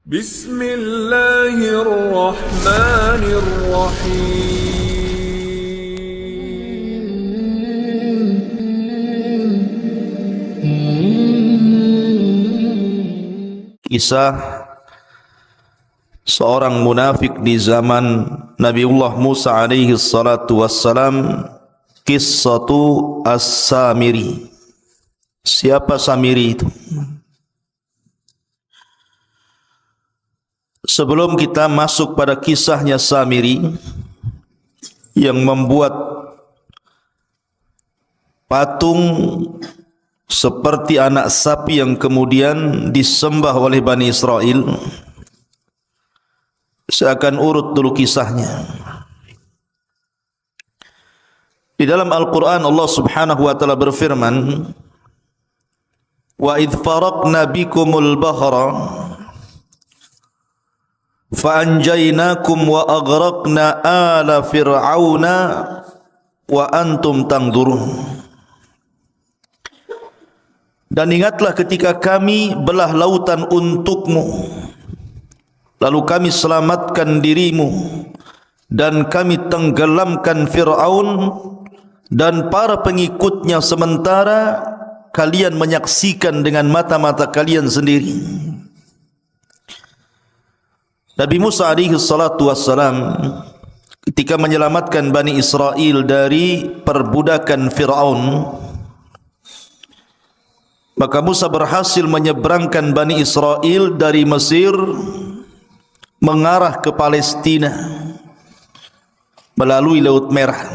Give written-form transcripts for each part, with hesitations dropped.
بسم الله الرحمن الرحيم. Kisah seorang munafik di zaman Nabiullah Musa alaihi salatu wassalam, Qissatu As-Samiri. Siapa Samiri itu? Sebelum kita masuk pada kisahnya Samiri yang membuat patung seperti anak sapi yang kemudian disembah oleh Bani Israel, saya akan urut dulu kisahnya. Di dalam Al-Quran Allah subhanahu wa ta'ala berfirman, "Wa idh faraqna bikumul bahra fa'anjaynakum wa aghraqna ala fir'auna wa antum tangdurun." Dan ingatlah ketika kami belah lautan untukmu, lalu kami selamatkan dirimu dan kami tenggelamkan Fir'aun dan para pengikutnya, sementara kalian menyaksikan dengan mata-mata kalian sendiri. Nabi Musa alaihi salatu wassalam ketika menyelamatkan Bani Israel dari perbudakan Fir'aun, maka Musa berhasil menyeberangkan Bani Israel dari Mesir mengarah ke Palestina melalui Laut Merah.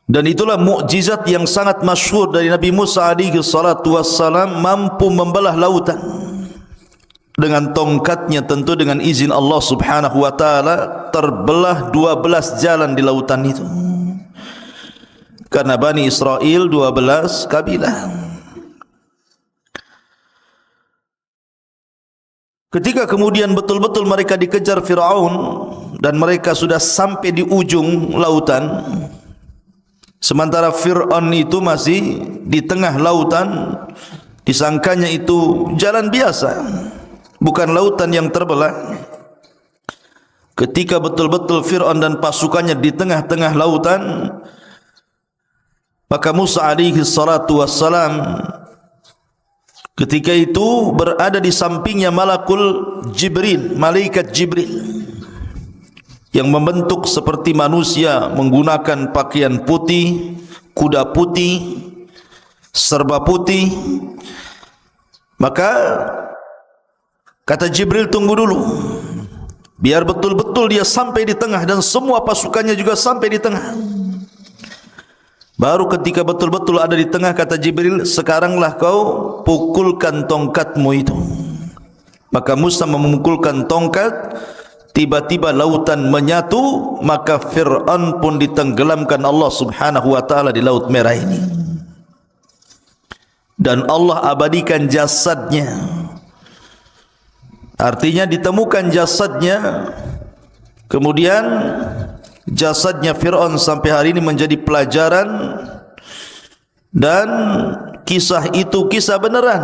Dan itulah mukjizat yang sangat masyhur dari Nabi Musa alaihi salatu wassalam, mampu membelah lautan dengan tongkatnya, tentu dengan izin Allah subhanahu wa ta'ala. Terbelah 12 jalan di lautan itu, karena Bani Israel 12 kabilah. Ketika kemudian betul-betul mereka dikejar Fir'aun dan mereka sudah sampai di ujung lautan, sementara Fir'aun itu masih di tengah lautan, disangkanya itu jalan biasa, bukan lautan yang terbelah. Ketika betul-betul Fir'aun dan pasukannya di tengah-tengah lautan, maka Musa alaihi salatu wassalam ketika itu berada di sampingnya malakul Jibril, malaikat Jibril yang membentuk seperti manusia, menggunakan pakaian putih, kuda putih, serba putih. Maka kata Jibril, tunggu dulu, biar betul-betul dia sampai di tengah dan semua pasukannya juga sampai di tengah. Baru ketika betul-betul ada di tengah, kata Jibril, sekaranglah kau pukulkan tongkatmu itu. Maka Musa memukulkan tongkat, tiba-tiba lautan menyatu, maka Fir'aun pun ditenggelamkan Allah subhanahu wa ta'ala di Laut Merah ini. Dan Allah abadikan jasadnya. Artinya ditemukan jasadnya. Kemudian jasadnya Fir'aun sampai hari ini menjadi pelajaran, dan kisah itu kisah beneran.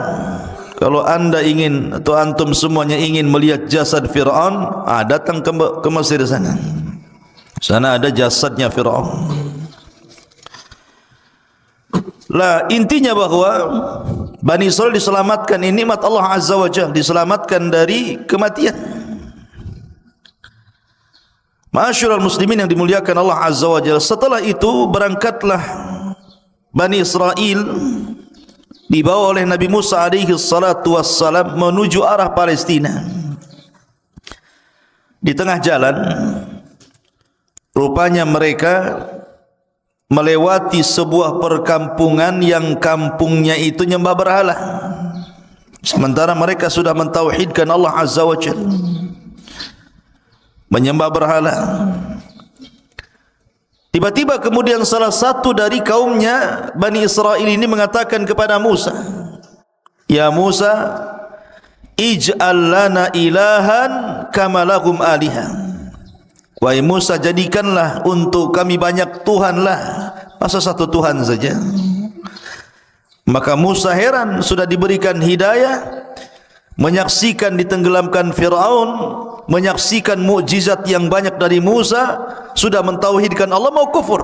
Kalau anda ingin atau antum semuanya ingin melihat jasad Fir'aun, datang ke Mesir sana. Sana ada jasadnya Fir'aun. Lah, intinya bahwa Bani Israel diselamatkan, ini nikmat Allah Azza wa Jalla, diselamatkan dari kematian. Ma'asyiral muslimin yang dimuliakan Allah Azza wa Jalla, setelah itu berangkatlah Bani Israel dibawa oleh Nabi Musa alaihi salatu wassalam menuju arah Palestina. Di tengah jalan, rupanya mereka melewati sebuah perkampungan yang kampungnya itu nyembah berhala, sementara mereka sudah mentauhidkan Allah Azza wa Jalla, menyembah berhala. Tiba-tiba kemudian salah satu dari kaumnya Bani Israel ini mengatakan kepada Musa, "Ya Musa, ij'al lana ilahan kama lahum alihah." Wahai Musa, jadikanlah untuk kami banyak Tuhanlah, masa satu Tuhan saja? Maka Musa heran, sudah diberikan hidayah, menyaksikan ditenggelamkan Fir'aun, menyaksikan mukjizat yang banyak dari Musa, sudah mentauhidkan Allah, mau kufur.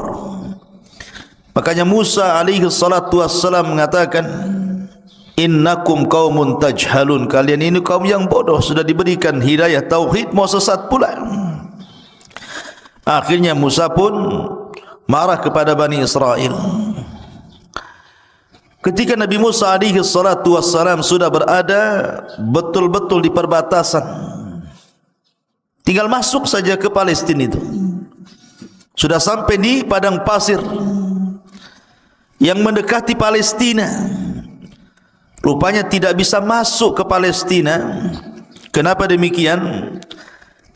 Makanya Musa alaihi salatu wassalam mengatakan, innakum qaumun tajhalun, kalian ini kaum yang bodoh, sudah diberikan hidayah tauhid mau sesat pula. Akhirnya Musa pun marah kepada Bani Israel. Ketika Nabi Musa alaihi salatu wassalam sudah berada betul-betul di perbatasan, tinggal masuk saja ke Palestina itu, sudah sampai di padang pasir yang mendekati Palestina. Rupanya tidak bisa masuk ke Palestina. Kenapa demikian?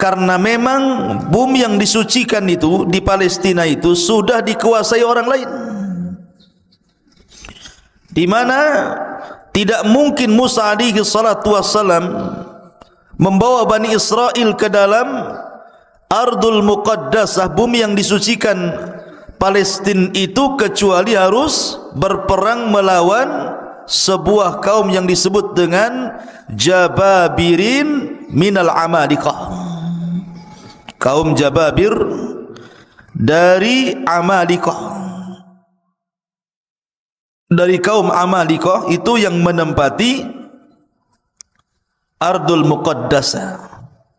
Karena memang bumi yang disucikan itu di Palestina itu sudah dikuasai orang lain, di mana tidak mungkin Musa alaihi salatu wassalam membawa Bani Israel ke dalam Ardul Muqaddasah, bumi yang disucikan Palestina itu, kecuali harus berperang melawan sebuah kaum yang disebut dengan Jababirin minal Amalikah, kaum Jababir dari Amalikah, dari kaum Amalikah itu yang menempati Ardul Muqaddasah,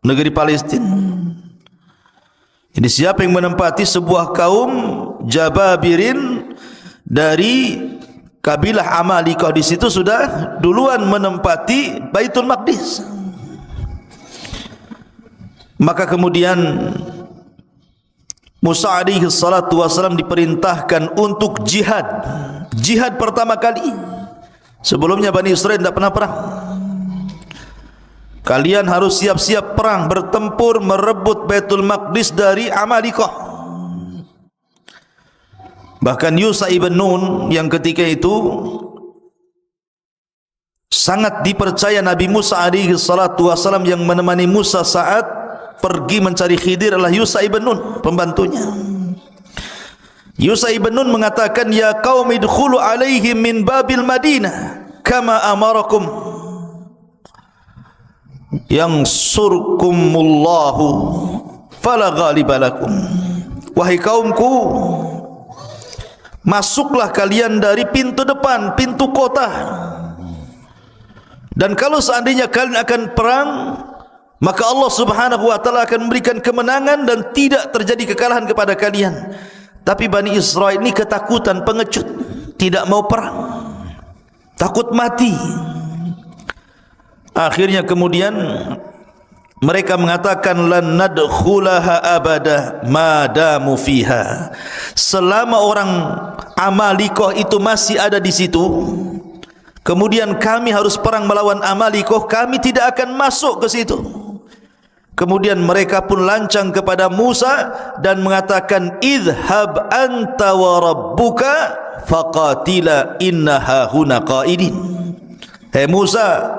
negeri Palestina. Jadi siapa yang menempati sebuah kaum Jababirin dari kabilah Amalikah, di situ sudah duluan menempati Baitul Maqdis. Maka kemudian Musa alaihi salatu wasallam diperintahkan untuk jihad. Jihad pertama kali. Sebelumnya Bani Israel tidak pernah perang. Kalian harus siap-siap perang, bertempur merebut Baitul Maqdis dari Amalikah. Bahkan Yusha ibn Nun yang ketika itu sangat dipercaya Nabi Musa alaihi salatu wasallam, yang menemani Musa saat pergi mencari Khidir adalah Yusha ibn Nun, pembantunya. Yusha ibn Nun mengatakan, ya qaumi idkhulu alaihim min babil Madinah kama amarakum yang surkumullahu fala ghaliba lakum. Wahai kaumku, masuklah kalian dari pintu depan, pintu kota, dan kalau seandainya kalian akan perang, maka Allah subhanahu wa ta'ala akan memberikan kemenangan dan tidak terjadi kekalahan kepada kalian. Tapi Bani Israel ini ketakutan, pengecut, tidak mau perang, takut mati. Akhirnya kemudian mereka mengatakan, lan nadkhulaha abada madamu fiha, selama orang Amalikah itu masih ada di situ, kemudian kami harus perang melawan Amalikah, kami tidak akan masuk ke situ. Kemudian mereka pun lancang kepada Musa dan mengatakan, idhhab anta wa rabbuka faqatila innaha huna qaidin. Hei Musa,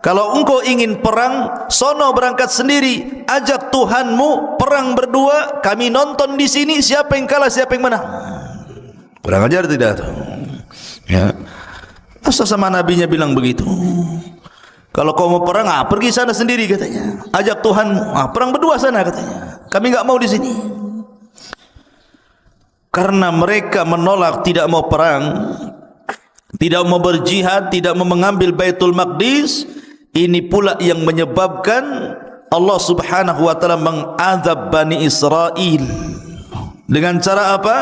kalau engkau ingin perang, sono berangkat sendiri, ajak Tuhanmu perang berdua, kami nonton di sini siapa yang kalah siapa yang menang. Kurang ajar tidak? Ya. Asal sama nabinya bilang begitu. Kalau kau mau perang, pergi sana sendiri katanya. Ajak Tuhanmu, perang berdua sana katanya. Kami enggak mau di sini. Karena mereka menolak, tidak mau perang, tidak mau berjihad, tidak mau mengambil Baitul Maqdis. Ini pula yang menyebabkan Allah subhanahu wa ta'ala mengazab Bani Israel. Dengan cara apa?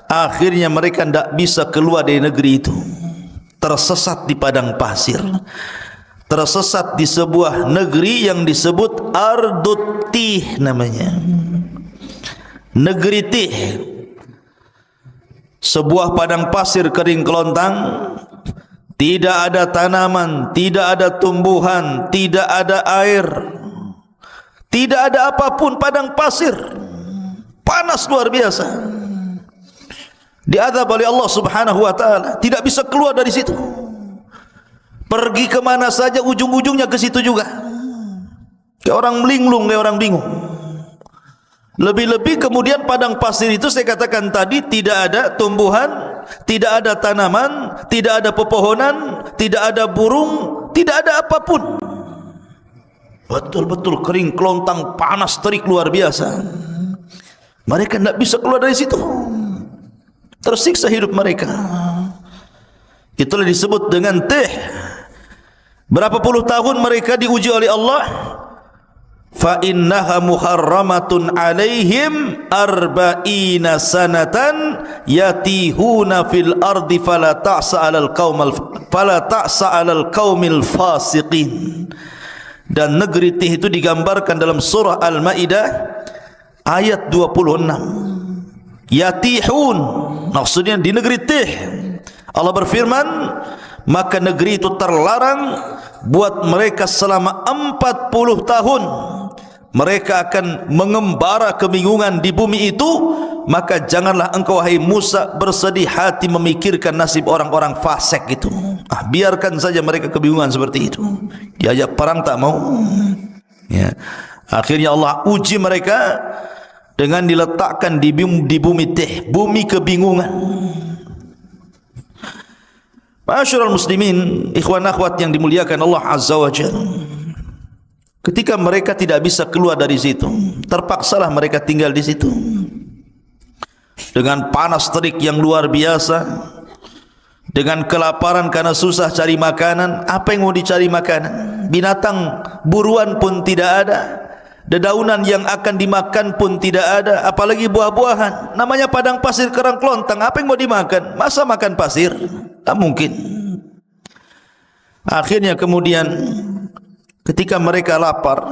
Akhirnya mereka tidak bisa keluar dari negeri itu, tersesat di padang pasir, tersesat di sebuah negeri yang disebut Ardut Tih namanya, negeri Tih, sebuah padang pasir kering kelontang, tidak ada tanaman, tidak ada tumbuhan, tidak ada air, tidak ada apapun, padang pasir, panas luar biasa. Diazab oleh Allah subhanahu wa ta'ala, tidak bisa keluar dari situ. Pergi kemana saja ujung-ujungnya ke situ juga. Kayak orang linglung, kayak orang bingung. Lebih-lebih kemudian padang pasir itu saya katakan tadi, tidak ada tumbuhan, tidak ada tanaman, tidak ada pepohonan, tidak ada burung, tidak ada apapun. betul-betul kering, kelontang, panas terik luar biasa. Mereka tidak bisa keluar dari situ, tersiksa hidup mereka. Itulah disebut dengan tih. Berapa puluh tahun mereka diuji oleh Allah. Fa innaha muharramatun alaihim arba'ina sanatan yatihuna fil ardi fala ta'sa 'alal qaumil fasiqin. Dan negeri Tih itu digambarkan dalam surah Al-Maidah ayat 26. Yatihun, maksudnya di negeri Tih. Allah berfirman, maka negeri itu terlarang buat mereka selama 40 tahun. Mereka akan mengembara kebingungan di bumi itu. Maka janganlah engkau wahai Musa bersedih hati memikirkan nasib orang-orang fasik itu. Biarkan saja mereka kebingungan seperti itu. Diajak perang tak mau. Ya. Akhirnya Allah uji mereka dengan diletakkan di bumi Tih, bumi kebingungan. Ma'asyiral muslimin, ikhwan akhwat yang dimuliakan Allah Azza wa Jalla. Ketika mereka tidak bisa keluar dari situ, terpaksalah mereka tinggal di situ. Dengan panas terik yang luar biasa, dengan kelaparan karena susah cari makanan. Apa yang mau dicari makanan? Binatang buruan pun tidak ada, dedaunan yang akan dimakan pun tidak ada, apalagi buah-buahan. Namanya padang pasir kerang kelontang, apa yang mau dimakan? Masa makan pasir? Tak mungkin. Akhirnya kemudian ketika mereka lapar,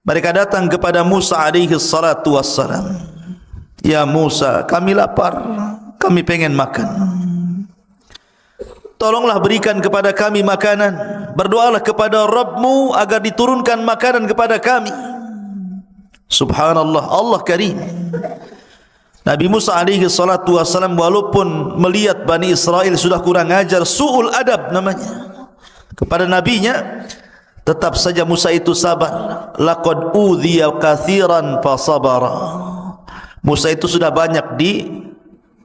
mereka datang kepada Musa alaihi salatu wassalam. Ya Musa, kami lapar, kami pengen makan. Tolonglah berikan kepada kami makanan. Berdoalah kepada Rabbmu agar diturunkan makanan kepada kami. Subhanallah, Allah Karim. Nabi Musa alaihi salatu wassalam walaupun melihat Bani Israel sudah kurang ajar, su'ul adab namanya kepada nabinya, tetap saja Musa itu sabar. Laqad udhiya katsiran fasabara. Musa itu sudah banyak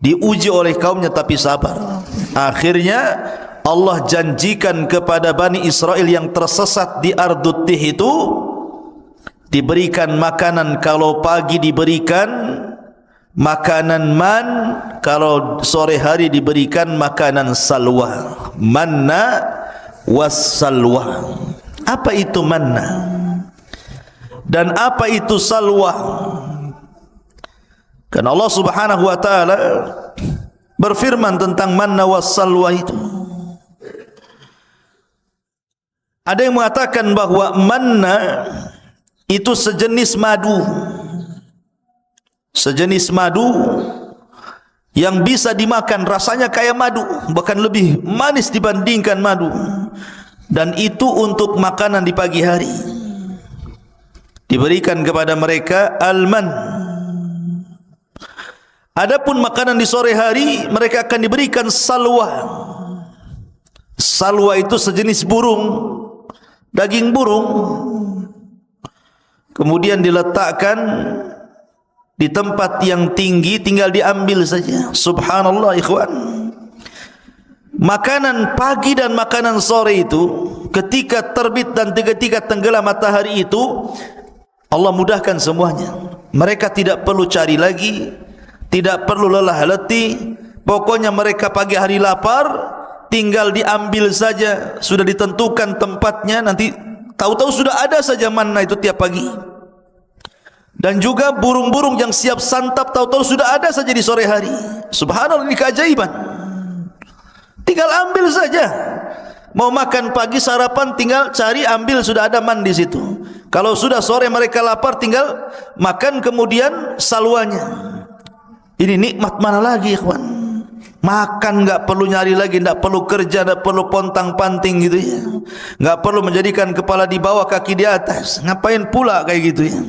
diuji oleh kaumnya tapi sabar. Akhirnya Allah janjikan kepada Bani Israel yang tersesat di Ardut Tih itu diberikan makanan. Kalau pagi diberikan makanan man, kalau sore hari diberikan makanan salwa. Manna was salwa. Apa itu manna dan apa itu salwa? Kan Allah Subhanahu wa taala berfirman tentang manna was salwa itu. Ada yang mengatakan bahwa manna itu sejenis madu. Sejenis madu yang bisa dimakan, rasanya kayak madu, bahkan lebih manis dibandingkan madu. Dan itu untuk makanan di pagi hari. Diberikan kepada mereka alman. Adapun makanan di sore hari mereka akan diberikan salwa. Salwa itu sejenis burung, daging burung. Kemudian diletakkan di tempat yang tinggi, tinggal diambil saja. Subhanallah ikhwan. Makanan pagi dan makanan sore itu, ketika terbit dan ketika tenggelam matahari itu, Allah mudahkan semuanya. Mereka tidak perlu cari lagi, tidak perlu lelah letih. Pokoknya mereka pagi hari lapar, tinggal diambil saja. Sudah ditentukan tempatnya, nanti tahu-tahu sudah ada saja manna itu tiap pagi. Dan juga burung-burung yang siap santap, tahu-tahu sudah ada saja di sore hari. Subhanallah, ini keajaiban. Tinggal ambil saja. Mau makan pagi sarapan, tinggal cari ambil, sudah ada man di situ. Kalau sudah sore mereka lapar, tinggal makan kemudian salwanya. Ini nikmat mana lagi ikhwan? Makan enggak perlu nyari lagi, enggak perlu kerja, enggak perlu pontang-panting gitu ya. Enggak perlu menjadikan kepala di bawah kaki di atas. Ngapain pula kayak gitu ya?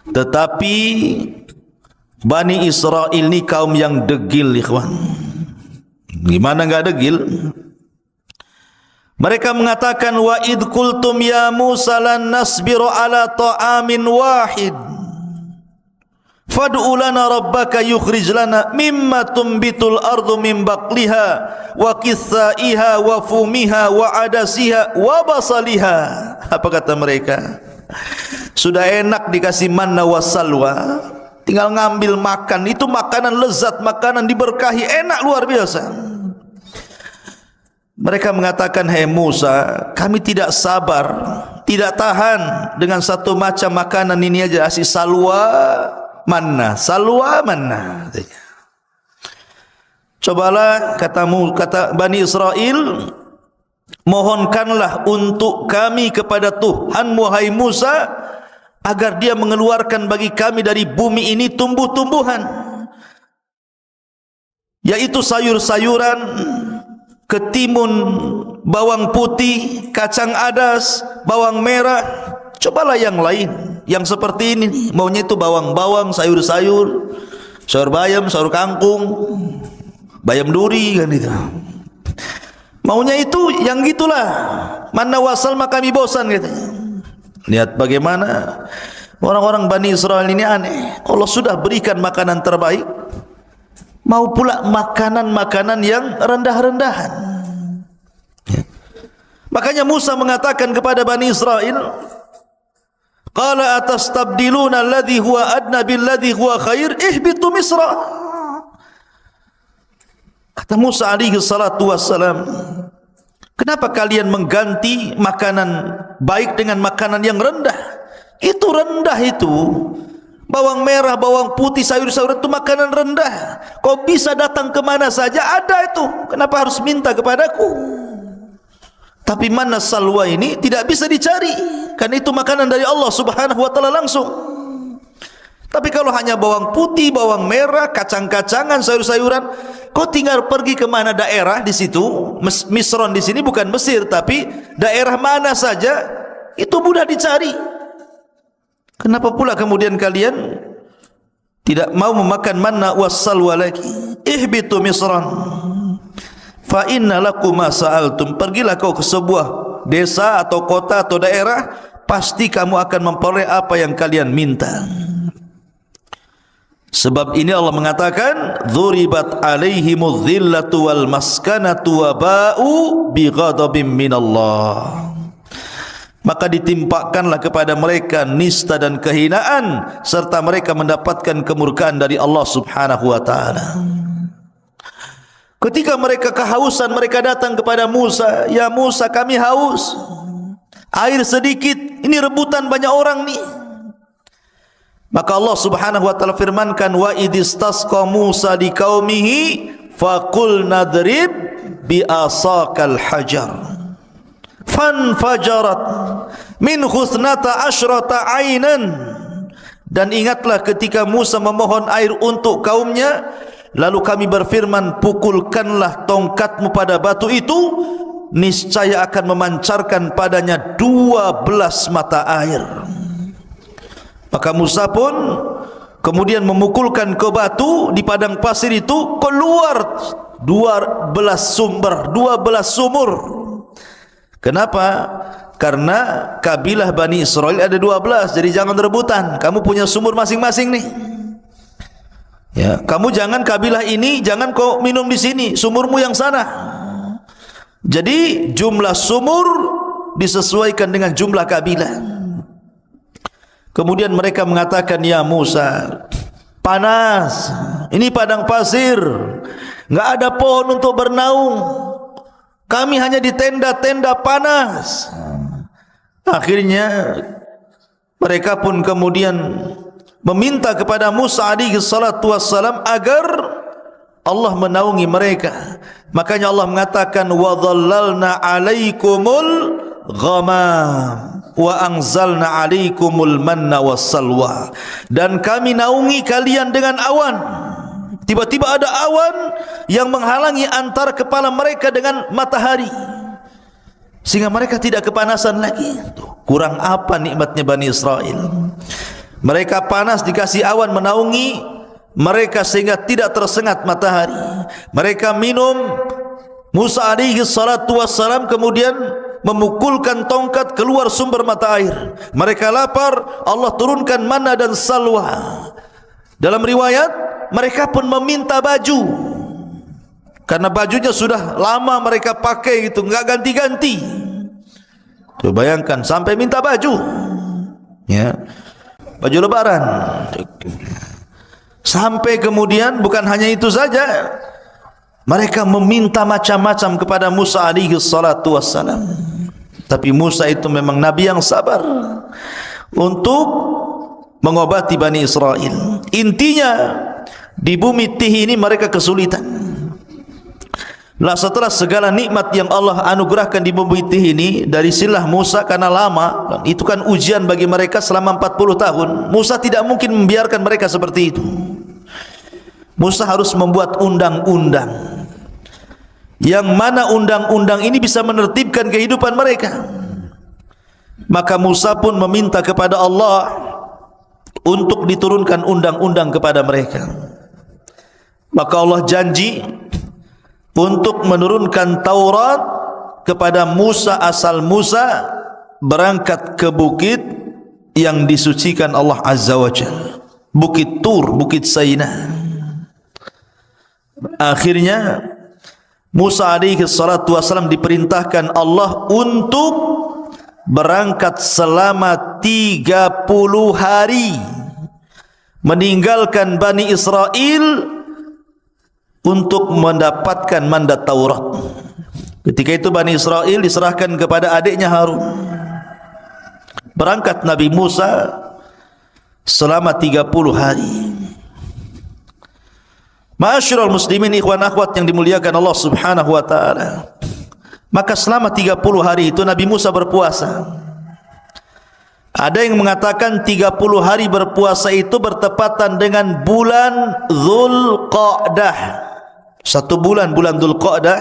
Tetapi Bani Israel ini kaum yang degil ikhwan. Gimana enggak degil? Mereka mengatakan wa id qultum ya Musa lan nasbiru ala ta'amin wahid fad'u lana rabbaka yukhrij lana mimma tumbitul ardu min baqliha wa qithaiha wa fumiha wa adasiha wa basaliha. Apa kata mereka? Sudah enak dikasih manna wa salwa, tinggal ngambil makan. Itu makanan lezat, makanan diberkahi, enak luar biasa. Mereka mengatakan, hai Musa, kami tidak sabar, tidak tahan dengan satu macam makanan ini aja. Asih salwa manna, salwa manna. Cobalah kata Bani Israel, mohonkanlah untuk kami kepada Tuhanmu hai Musa, agar dia mengeluarkan bagi kami dari bumi ini tumbuh-tumbuhan, yaitu sayur-sayuran, ketimun, bawang putih, kacang adas, bawang merah. Cobalah yang lain, yang seperti ini. Maunya itu bawang-bawang, sayur-sayur, sayur bayam, sayur kangkung, bayam duri kan itu. Maunya itu yang gitulah. Manna wasal maka kami bosan katanya. Lihat bagaimana orang-orang Bani Israel ini aneh. Allah sudah berikan makanan terbaik, mau pula makanan-makanan yang rendah-rendahan. Makanya Musa mengatakan kepada Bani Israel, qala atastabdiluna alladhi huwa adna billadhi huwa khair ihbitu misra. Kata Musa alaihi salatu wassalam, kenapa kalian mengganti makanan baik dengan makanan yang rendah? Itu rendah itu. Bawang merah, bawang putih, sayur-sayur itu makanan rendah. Kau bisa datang kemana saja ada itu. Kenapa harus minta kepadaku? Tapi mana salwa ini tidak bisa dicari, karena itu makanan dari Allah subhanahu wa ta'ala langsung. Tapi kalau hanya bawang putih, bawang merah, kacang-kacangan, sayur-sayuran, kau tinggal pergi ke mana daerah di situ. Misron di sini bukan Mesir, tapi daerah mana saja itu mudah dicari. Kenapa pula kemudian kalian tidak mau memakan manna wassalwa lagi? Ihbitu misran fa inna lakum ma sa'altum. Pergilah kau ke sebuah desa atau kota atau daerah, pasti kamu akan memperoleh apa yang kalian minta. Sebab ini Allah mengatakan, dzuribat alaihimudz dhillatu wal maskanatu wa ba'u bighadabim minallah. Maka ditimpakanlah kepada mereka nista dan kehinaan, serta mereka mendapatkan kemurkaan dari Allah subhanahu wa ta'ala. Ketika mereka kehausan, mereka datang kepada Musa, ya Musa kami haus, air sedikit, ini rebutan banyak orang nih. Maka Allah subhanahu wa ta'ala firmankan, wa idistasqa Musa di qaumihi faqul nadrib bi asaqal hajar fanfajarat min husnata asyrata ainan. Dan ingatlah ketika Musa memohon air untuk kaumnya, lalu kami berfirman, pukulkanlah tongkatmu pada batu itu, niscaya akan memancarkan padanya 12 mata air. Maka Musa pun kemudian memukulkan ke batu di padang pasir itu, keluar 12 sumur. Kenapa? Karena kabilah Bani Israel ada 12, jadi jangan rebutan. Kamu punya sumur masing-masing nih. Ya, kamu jangan kabilah ini, jangan kau minum di sini, sumurmu yang sana. Jadi jumlah sumur disesuaikan dengan jumlah kabilah. Kemudian mereka mengatakan, ya Musa, panas, ini padang pasir, enggak ada pohon untuk bernaung, kami hanya di tenda-tenda panas. Akhirnya mereka pun kemudian meminta kepada Musa alaihi salatu wassalam agar Allah menaungi mereka. Makanya Allah mengatakan, wa dhallalna alaikumul ghamam wa anzalna alaikumul manna wassalwa. Dan kami naungi kalian dengan awan. Tiba-tiba ada awan yang menghalangi antara kepala mereka dengan matahari, sehingga mereka tidak kepanasan lagi. Kurang apa nikmatnya Bani Israel? Mereka panas dikasih awan menaungi mereka sehingga tidak tersengat matahari. Mereka minum, Musa alaihi salatu wassalam kemudian memukulkan tongkat, keluar sumber mata air. Mereka lapar, Allah turunkan manna dan salwa. Dalam riwayat, mereka pun meminta baju, karena bajunya sudah lama mereka pakai gitu, enggak ganti-ganti. Tuh, bayangkan sampai minta baju, ya, baju lebaran. Sampai kemudian bukan hanya itu saja, mereka meminta macam-macam kepada Musa alaihi salatu wassalam. Tapi Musa itu memang nabi yang sabar untuk mengobati Bani Israel. Intinya, di bumi Tih ini mereka kesulitan. Lah setelah segala nikmat yang Allah anugerahkan di bumi Tih ini, dari silah Musa karena lama, itu kan ujian bagi mereka selama 40 tahun. Musa tidak mungkin membiarkan mereka seperti itu. Musa harus membuat undang-undang, yang mana undang-undang ini bisa menertibkan kehidupan mereka. Maka Musa pun meminta kepada Allah untuk diturunkan undang-undang kepada mereka. Maka Allah janji untuk menurunkan Taurat kepada Musa asal Musa berangkat ke bukit yang disucikan Allah Azza wa Jalla, Bukit Tur, Bukit Saina. Akhirnya Musa alaihi salatu wasallam diperintahkan Allah untuk berangkat selama 30 hari meninggalkan Bani Israel untuk mendapatkan mandat Taurat. Ketika itu Bani Israel diserahkan kepada adiknya Harun. Berangkat Nabi Musa selama 30 hari. Ma'asyiral muslimin, ikhwan akhwat yang dimuliakan Allah Subhanahu wa taala. Maka selama 30 hari itu Nabi Musa berpuasa. Ada yang mengatakan 30 hari berpuasa itu bertepatan dengan bulan Dzulqa'dah. Satu bulan, bulan Dzulqa'dah,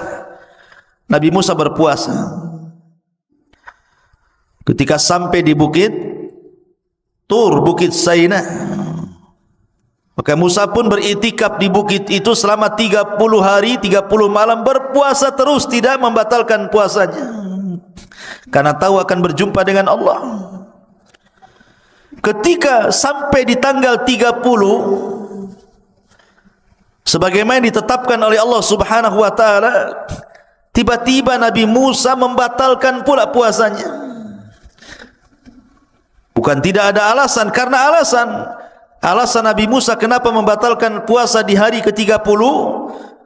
Nabi Musa berpuasa. Ketika sampai di bukit Tur, Bukit Saina, maka Musa pun beriktikaf di bukit itu selama 30 hari 30 malam, berpuasa terus, tidak membatalkan puasanya, karena tahu akan berjumpa dengan Allah. Ketika sampai di tanggal 30, sebagaimana ditetapkan oleh Allah Subhanahu wa taala, tiba-tiba Nabi Musa membatalkan pula puasanya. Bukan tidak ada alasan, karena alasan Nabi Musa kenapa membatalkan puasa di hari ke-30,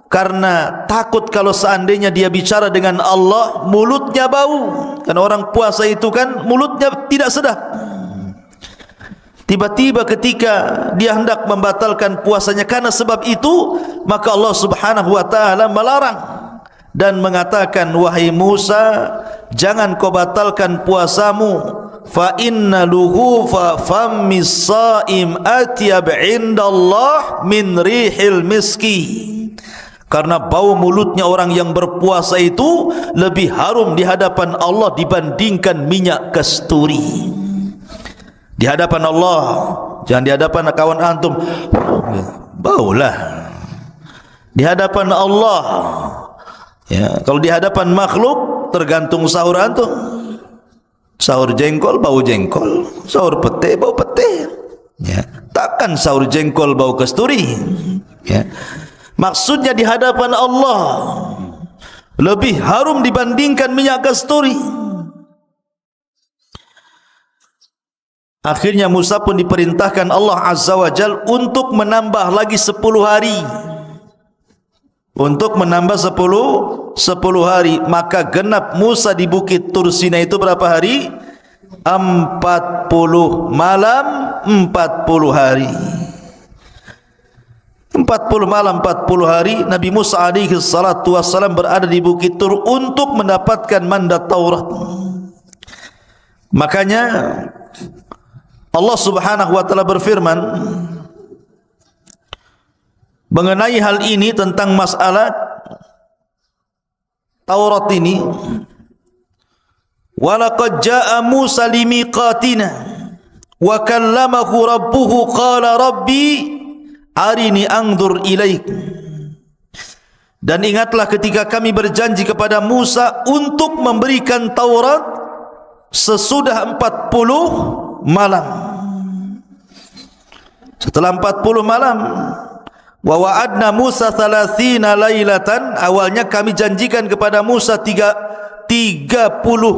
karena takut kalau seandainya dia bicara dengan Allah mulutnya bau. Karena orang puasa itu kan mulutnya tidak sedap. Tiba-tiba ketika dia hendak membatalkan puasanya karena sebab itu, maka Allah Subhanahu wa taala melarang dan mengatakan, wahai Musa, jangan kau batalkan puasamu, fa inna luhufa fammis saim atyab indallah min rihil miski. Karena bau mulutnya orang yang berpuasa itu lebih harum di hadapan Allah dibandingkan minyak kasturi. Di hadapan Allah, jangan di hadapan kawan antum, baulah. Di hadapan Allah, ya, kalau di hadapan makhluk tergantung sahur antum. Sahur jengkol bau jengkol, sahur pete bau pete, ya. Takkan sahur jengkol bau kasturi, ya. Maksudnya di hadapan Allah lebih harum dibandingkan minyak kasturi. Akhirnya Musa pun diperintahkan Allah Azza wa Jal untuk menambah lagi 10 hari. Untuk menambah 10 hari. Maka genap Musa di bukit Tur Sina itu berapa hari? 40 malam 40 hari. 40 malam 40 hari Nabi Musa alaihi salatu wassalam berada di bukit Tur untuk mendapatkan mandat Taurat. Makanya Allah Subhanahu wa taala berfirman mengenai hal ini, tentang masalah Taurat ini, walaqad jaa Musa limiqatina wa kallamahu rabbuhu qala rabbi arini anzur ilaik. Dan ingatlah ketika kami berjanji kepada Musa untuk memberikan Taurat sesudah 40 malam. Setelah 40 malam, wa wa'adna Musa 30 lailatan, awalnya kami janjikan kepada Musa 30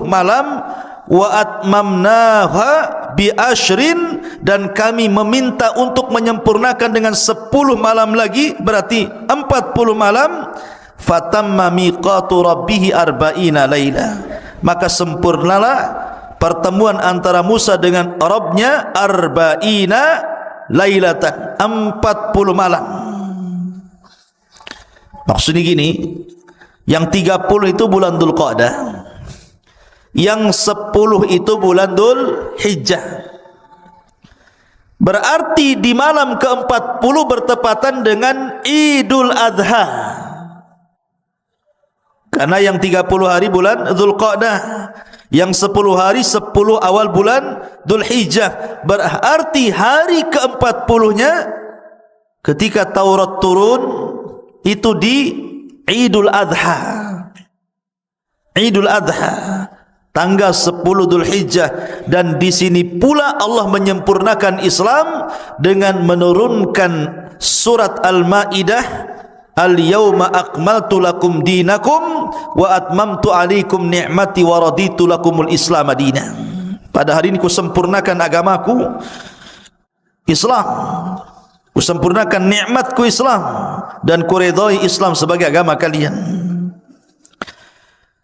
malam, wa atmamnaha bi ashrin, dan kami meminta untuk menyempurnakan dengan 10 malam lagi, berarti 40 malam. Fatamma miqatu rabbih 40 laila, maka sempurnalah pertemuan antara Musa dengan Rabbnya 40 lailatan, 40 malam. Maksudnya gini, yang 30 itu bulan Dzulqa'dah, yang 10 itu bulan Dzulhijjah. Berarti di malam ke-40 bertepatan dengan Idul Adha. Karena yang 30 hari bulan Dzulqa'dah, yang 10 hari 10 awal bulan Dzulhijjah. Berarti hari ke-40-nya ketika Taurat turun itu di Idul Adha. Idul Adha, tanggal 10 Dzulhijjah, dan di sini pula Allah menyempurnakan Islam dengan menurunkan surat Al-Maidah, Al-yawma akmaltu lakum dinakum wa atmamtu alaikum ni'mati wa raditu lakumul Islam madina. Pada hari ini ku sempurnakan agamaku Islam, ku sempurnakan nikmatku Islam, dan ku redai Islam sebagai agama kalian.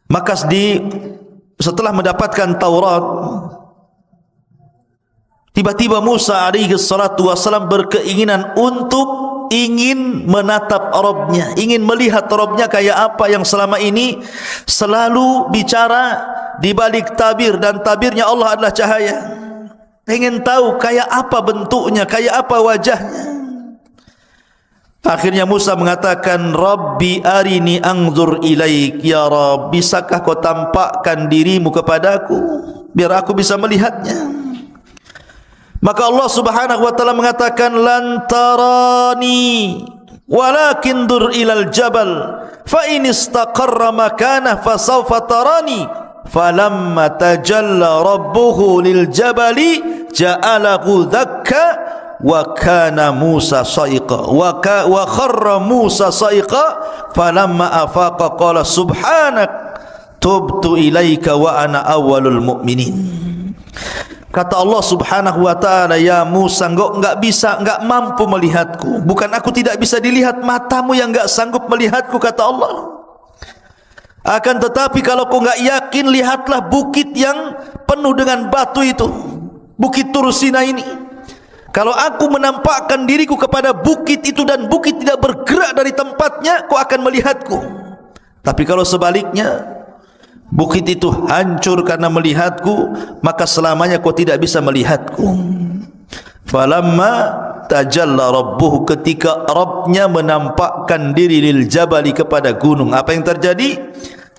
Maka setelah mendapatkan Taurat, tiba-tiba Musa alaihi salatu wasalam berkeinginan untuk ingin menatap Rabbnya, ingin melihat Rabbnya kayak apa yang selama ini selalu bicara di balik tabir, dan tabirnya Allah adalah cahaya. Pengen tahu kayak apa bentuknya, kayak apa wajahnya. Akhirnya Musa mengatakan, Rabbi arini anzur ilaik, ya Rabb, bisakah kau tampakkan dirimu kepadaku biar aku bisa melihatnya? Maka Allah Subhanahu wa taala mengatakan, lan tarani walakin dur ilal jabal fa in istaqarra makanah fasawfa tarani. Falamma tajalla rabbuhu lil jabali ja'alahu dakka wa kana Musa sa'iqa wa kharra Musa sa'iqa falamma afaqa qala subhanak tubtu ilaika wa ana awwalul mu'minin. Kata Allah Subhanahu wa taala, ya Musa, engkau enggak mampu melihatku. Bukan aku tidak bisa dilihat, matamu yang enggak sanggup melihatku, kata Allah. Akan tetapi kalau kau enggak yakin, lihatlah bukit yang penuh dengan batu itu, Bukit Tur Sina ini. Kalau aku menampakkan diriku kepada bukit itu dan bukit tidak bergerak dari tempatnya, kau akan melihatku. Tapi kalau sebaliknya, bukit itu hancur karena melihatku, maka selamanya kau tidak bisa melihatku. Falamma tajalla rabbuhu, ketika Rabbnya menampakkan diri lil jabali, kepada gunung, apa yang terjadi?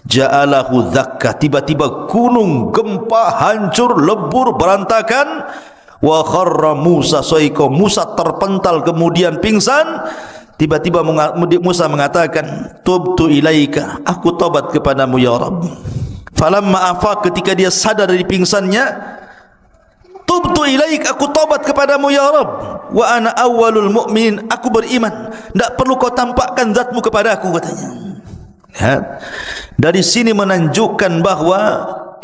Ja'alahu dzakka, tiba-tiba gunung gempa, hancur, lebur, berantakan. Wa kharra Musa sa'iqa, Musa terpental kemudian pingsan. Tiba-tiba Musa mengatakan, tubtu ilaika, aku tobat kepadamu ya Rabb. Falamma afaq, ketika dia sadar dari pingsannya, tubtu ilaik, aku tobat kepadamu ya Rabb. Wa ana awwalul mu'minin, aku beriman, tidak perlu kau tampakkan zatmu kepada aku, katanya. Lihat, dari sini menunjukkan bahwa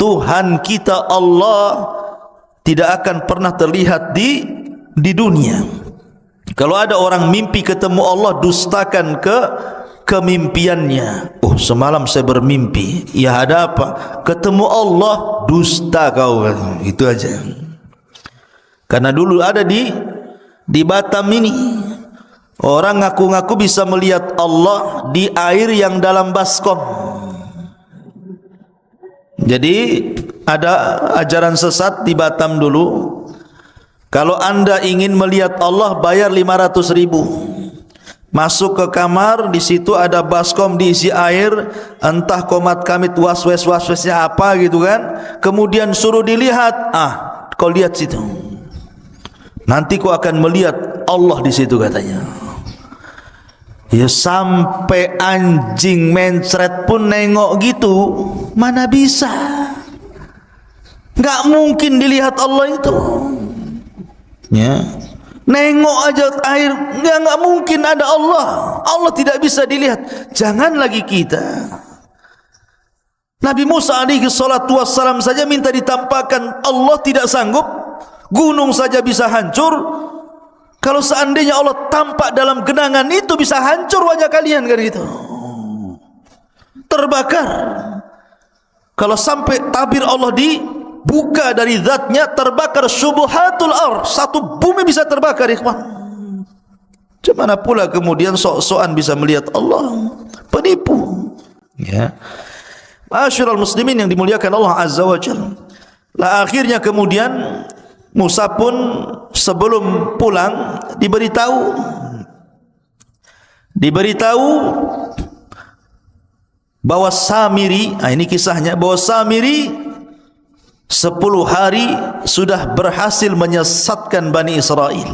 Tuhan kita Allah tidak akan pernah terlihat di dunia. Kalau ada orang mimpi ketemu Allah, dustakan kemimpiannya. Oh, semalam saya bermimpi. Ya, ada apa? Ketemu Allah, dusta kau. Itu aja. Karena dulu ada di Batam ini, orang ngaku-ngaku bisa melihat Allah di air yang dalam baskom. Jadi ada ajaran sesat di Batam dulu. Kalau anda ingin melihat Allah, bayar 500.000. Masuk ke kamar, di situ ada baskom diisi air, entah komat kamit waswesnya apa gitu kan. Kemudian suruh dilihat, kau lihat situ. Nanti kau akan melihat Allah di situ, katanya. Ya, sampai anjing mencret pun nengok gitu, mana bisa? Enggak mungkin dilihat Allah itu. Ya, Nengok aja air, enggak mungkin ada Allah. Allah tidak bisa dilihat. Jangan lagi kita. Nabi Musa alaihi salatu wassalam saja minta ditampakkan, Allah tidak sanggup. Gunung saja bisa hancur. Kalau seandainya Allah tampak dalam genangan itu, bisa hancur wajah kalian kan gitu. Terbakar. Kalau sampai tabir Allah dibuka dari zatnya, terbakar syubuhatul ardh, satu bumi bisa terbakar, ikhwan. Bagaimana pula kemudian sok-sokan bisa melihat Allah? Penipu. Ya. Ma'asyiral muslimin yang dimuliakan Allah Azza wa Jalla. Lah akhirnya kemudian Musa pun sebelum pulang diberitahu bahwa Samiri, ini kisahnya, bahwa Samiri 10 hari sudah berhasil menyesatkan Bani Israel.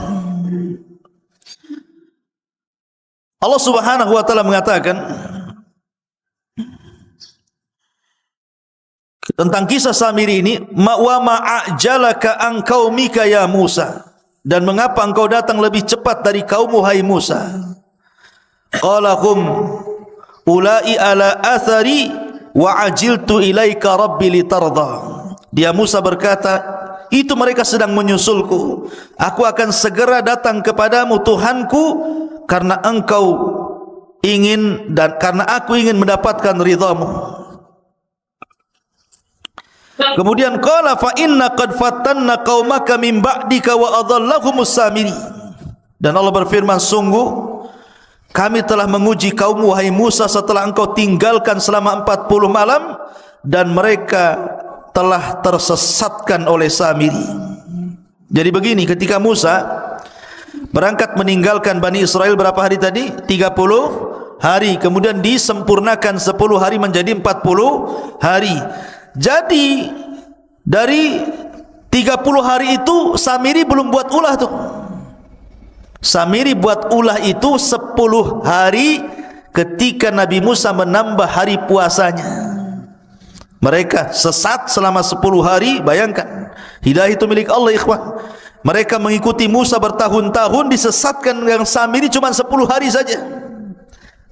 Allah Subhanahu wa taala mengatakan tentang kisah Samiri ini, wa ma'ajalaka an qaumika ya Musa, dan mengapa engkau datang lebih cepat dari kaummu hai Musa? Qala hum ulai ala athari wa ajiltu ilaika rabbi litarda. Dia Musa berkata, itu mereka sedang menyusulku, aku akan segera datang kepadamu Tuhanku, karena engkau ingin dan karena aku ingin mendapatkan ridhamu. Kemudian qala fa inna qad fatanna qaumaka min ba'dika wa adhallahumus Samiri. Dan Allah berfirman, sungguh kami telah menguji kaummu wahai Musa setelah engkau tinggalkan selama 40 malam, dan mereka telah tersesatkan oleh Samiri. Jadi begini, ketika Musa berangkat meninggalkan Bani Israel berapa hari tadi? 30 hari. Kemudian disempurnakan 10 hari menjadi 40 hari. Jadi dari 30 hari itu Samiri belum buat ulah tuh. Samiri buat ulah itu 10 hari ketika Nabi Musa menambah hari puasanya. Mereka sesat selama 10 hari. Bayangkan, hidayah itu milik Allah, ikhwan. Mereka mengikuti Musa bertahun-tahun, disesatkan dengan Samiri cuma 10 hari saja.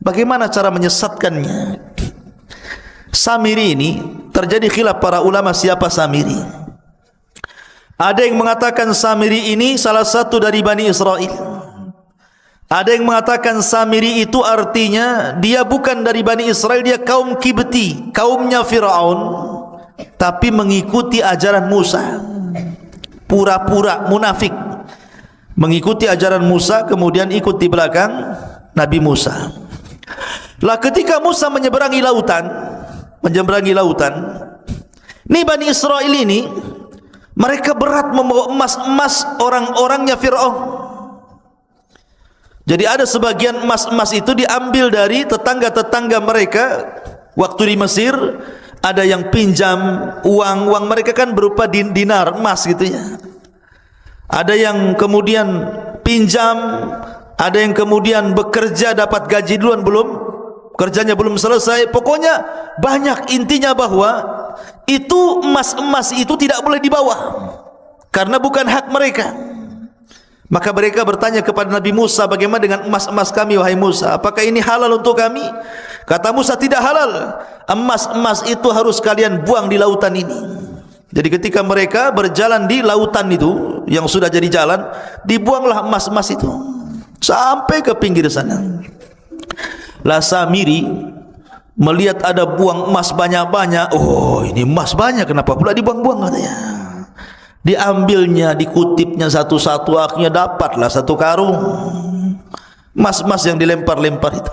Bagaimana cara menyesatkannya? Samiri ini terjadi khilaf para ulama, siapa Samiri. Ada yang mengatakan Samiri ini salah satu dari Bani Israel. Ada yang mengatakan Samiri itu artinya dia bukan dari Bani Israel, dia kaum Kibti, kaumnya Fir'aun, tapi mengikuti ajaran Musa. Pura-pura munafik, mengikuti ajaran Musa, kemudian ikut di belakang Nabi Musa. Lah ketika Musa menyeberangi lautan, ini Bani Israel ini, mereka berat membawa emas-emas orang-orangnya Fir'aun. Jadi ada sebagian emas-emas itu diambil dari tetangga-tetangga mereka waktu di Mesir. Ada yang pinjam uang mereka kan berupa dinar, emas gitu ya. Ada yang kemudian pinjam, ada yang kemudian bekerja dapat gaji duluan, kerjanya belum selesai. Pokoknya banyak. Intinya bahwa itu emas-emas itu tidak boleh dibawa karena bukan hak mereka. Maka mereka bertanya kepada Nabi Musa, bagaimana dengan emas-emas kami wahai Musa? Apakah ini halal untuk kami? Kata Musa, tidak halal. Emas-emas itu harus kalian buang di lautan ini. Jadi ketika mereka berjalan di lautan itu yang sudah jadi jalan, dibuanglah emas-emas itu sampai ke pinggir sana. Lah Samiri melihat ada buang emas banyak-banyak. Oh, ini emas banyak, kenapa pula dibuang-buang katanya. Diambilnya, dikutipnya satu-satu, akhirnya dapatlah 1 karung emas-emas yang dilempar-lempar itu.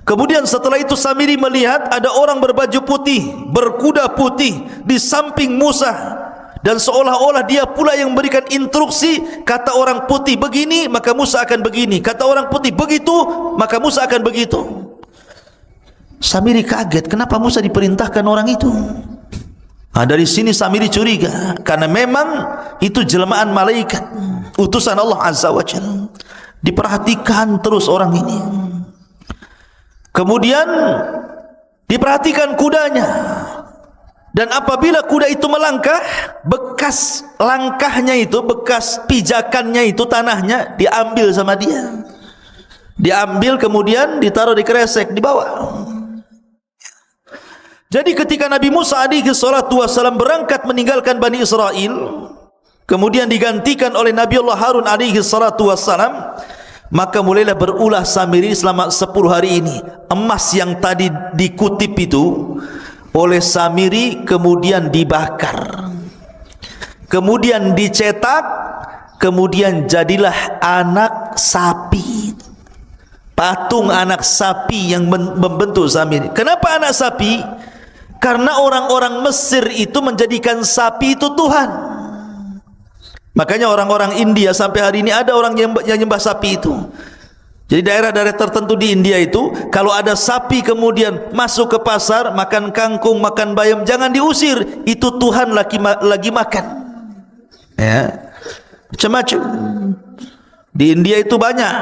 Kemudian setelah itu Samiri melihat ada orang berbaju putih, berkuda putih di samping Musa, dan seolah-olah dia pula yang memberikan instruksi. Kata orang putih begini, maka Musa akan begini. Kata orang putih begitu, maka Musa akan begitu. Samiri kaget, kenapa Musa diperintahkan orang itu? Dari sini Samiri curiga, karena memang itu jelmaan malaikat, utusan Allah Azza wa Jalla. Diperhatikan terus orang ini. Kemudian diperhatikan kudanya. Dan apabila kuda itu melangkah, bekas langkahnya itu, bekas pijakannya itu, tanahnya diambil sama dia. Diambil kemudian ditaruh di kresek, dibawa. Jadi ketika Nabi Musa alaihi salatu wassalam berangkat meninggalkan Bani Israel, kemudian digantikan oleh Nabi Allah Harun alaihi salatu wassalam, maka mulailah berulah Samiri selama 10 hari ini. Emas yang tadi dikutip itu oleh Samiri kemudian dibakar, kemudian dicetak, kemudian jadilah anak sapi, patung anak sapi yang membentuk Samiri. Kenapa anak sapi? Karena orang-orang Mesir itu menjadikan sapi itu Tuhan. Makanya orang-orang India sampai hari ini ada orang yang nyembah sapi itu. Jadi daerah-daerah tertentu di India itu, kalau ada sapi kemudian masuk ke pasar, makan kangkung, makan bayam, jangan diusir. Itu Tuhan lagi makan. Ya, macam-macam. Di India itu banyak.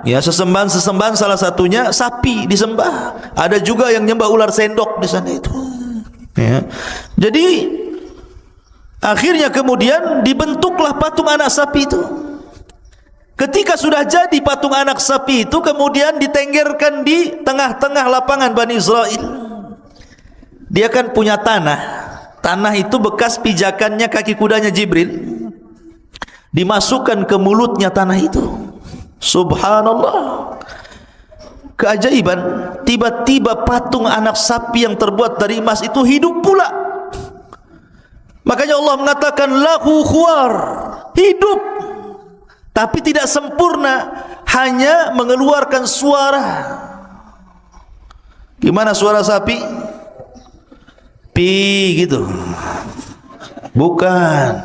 Ya, sesembahan salah satunya sapi disembah. Ada juga yang nyembah ular sendok di sana itu. Ya. Jadi akhirnya kemudian dibentuklah patung anak sapi itu. Ketika sudah jadi patung anak sapi itu, kemudian ditenggerkan di tengah-tengah lapangan Bani Israel. Dia kan punya tanah. Tanah itu bekas pijakannya kaki kudanya Jibril. Dimasukkan ke mulutnya tanah itu. Subhanallah. Keajaiban, tiba-tiba patung anak sapi yang terbuat dari emas itu hidup pula. Makanya Allah mengatakan lahu khuwar, hidup, tapi tidak sempurna, hanya mengeluarkan suara. Gimana suara sapi? Pi gitu. Bukan.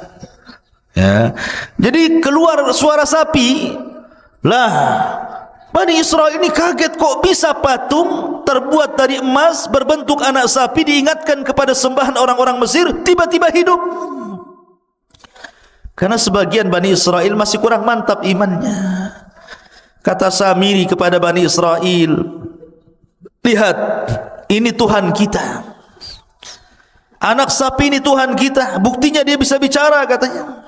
Ya. Jadi keluar suara sapi. Lah, Bani Israel ini kaget, kok bisa patung terbuat dari emas berbentuk anak sapi diingatkan kepada sembahan orang-orang Mesir tiba-tiba hidup. Karena sebagian Bani Israel masih kurang mantap imannya. Kata Samiri kepada Bani Israel, lihat, ini Tuhan kita. Anak sapi ini Tuhan kita. Buktinya dia bisa bicara, katanya.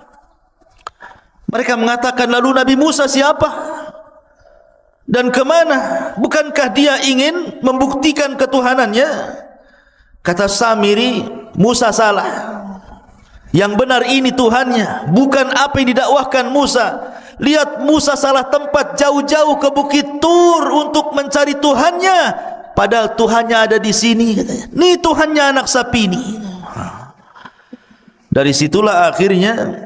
Mereka mengatakan, lalu Nabi Musa siapa? Dan kemana? Bukankah dia ingin membuktikan ketuhanannya? Kata Samiri, Musa salah. Yang benar ini Tuhannya, bukan apa yang didakwahkan Musa. Lihat, Musa salah tempat, jauh-jauh ke Bukit Tur untuk mencari Tuhannya, padahal Tuhannya ada di sini, katanya. Nih Tuhannya anak sapi ini. Dari situlah akhirnya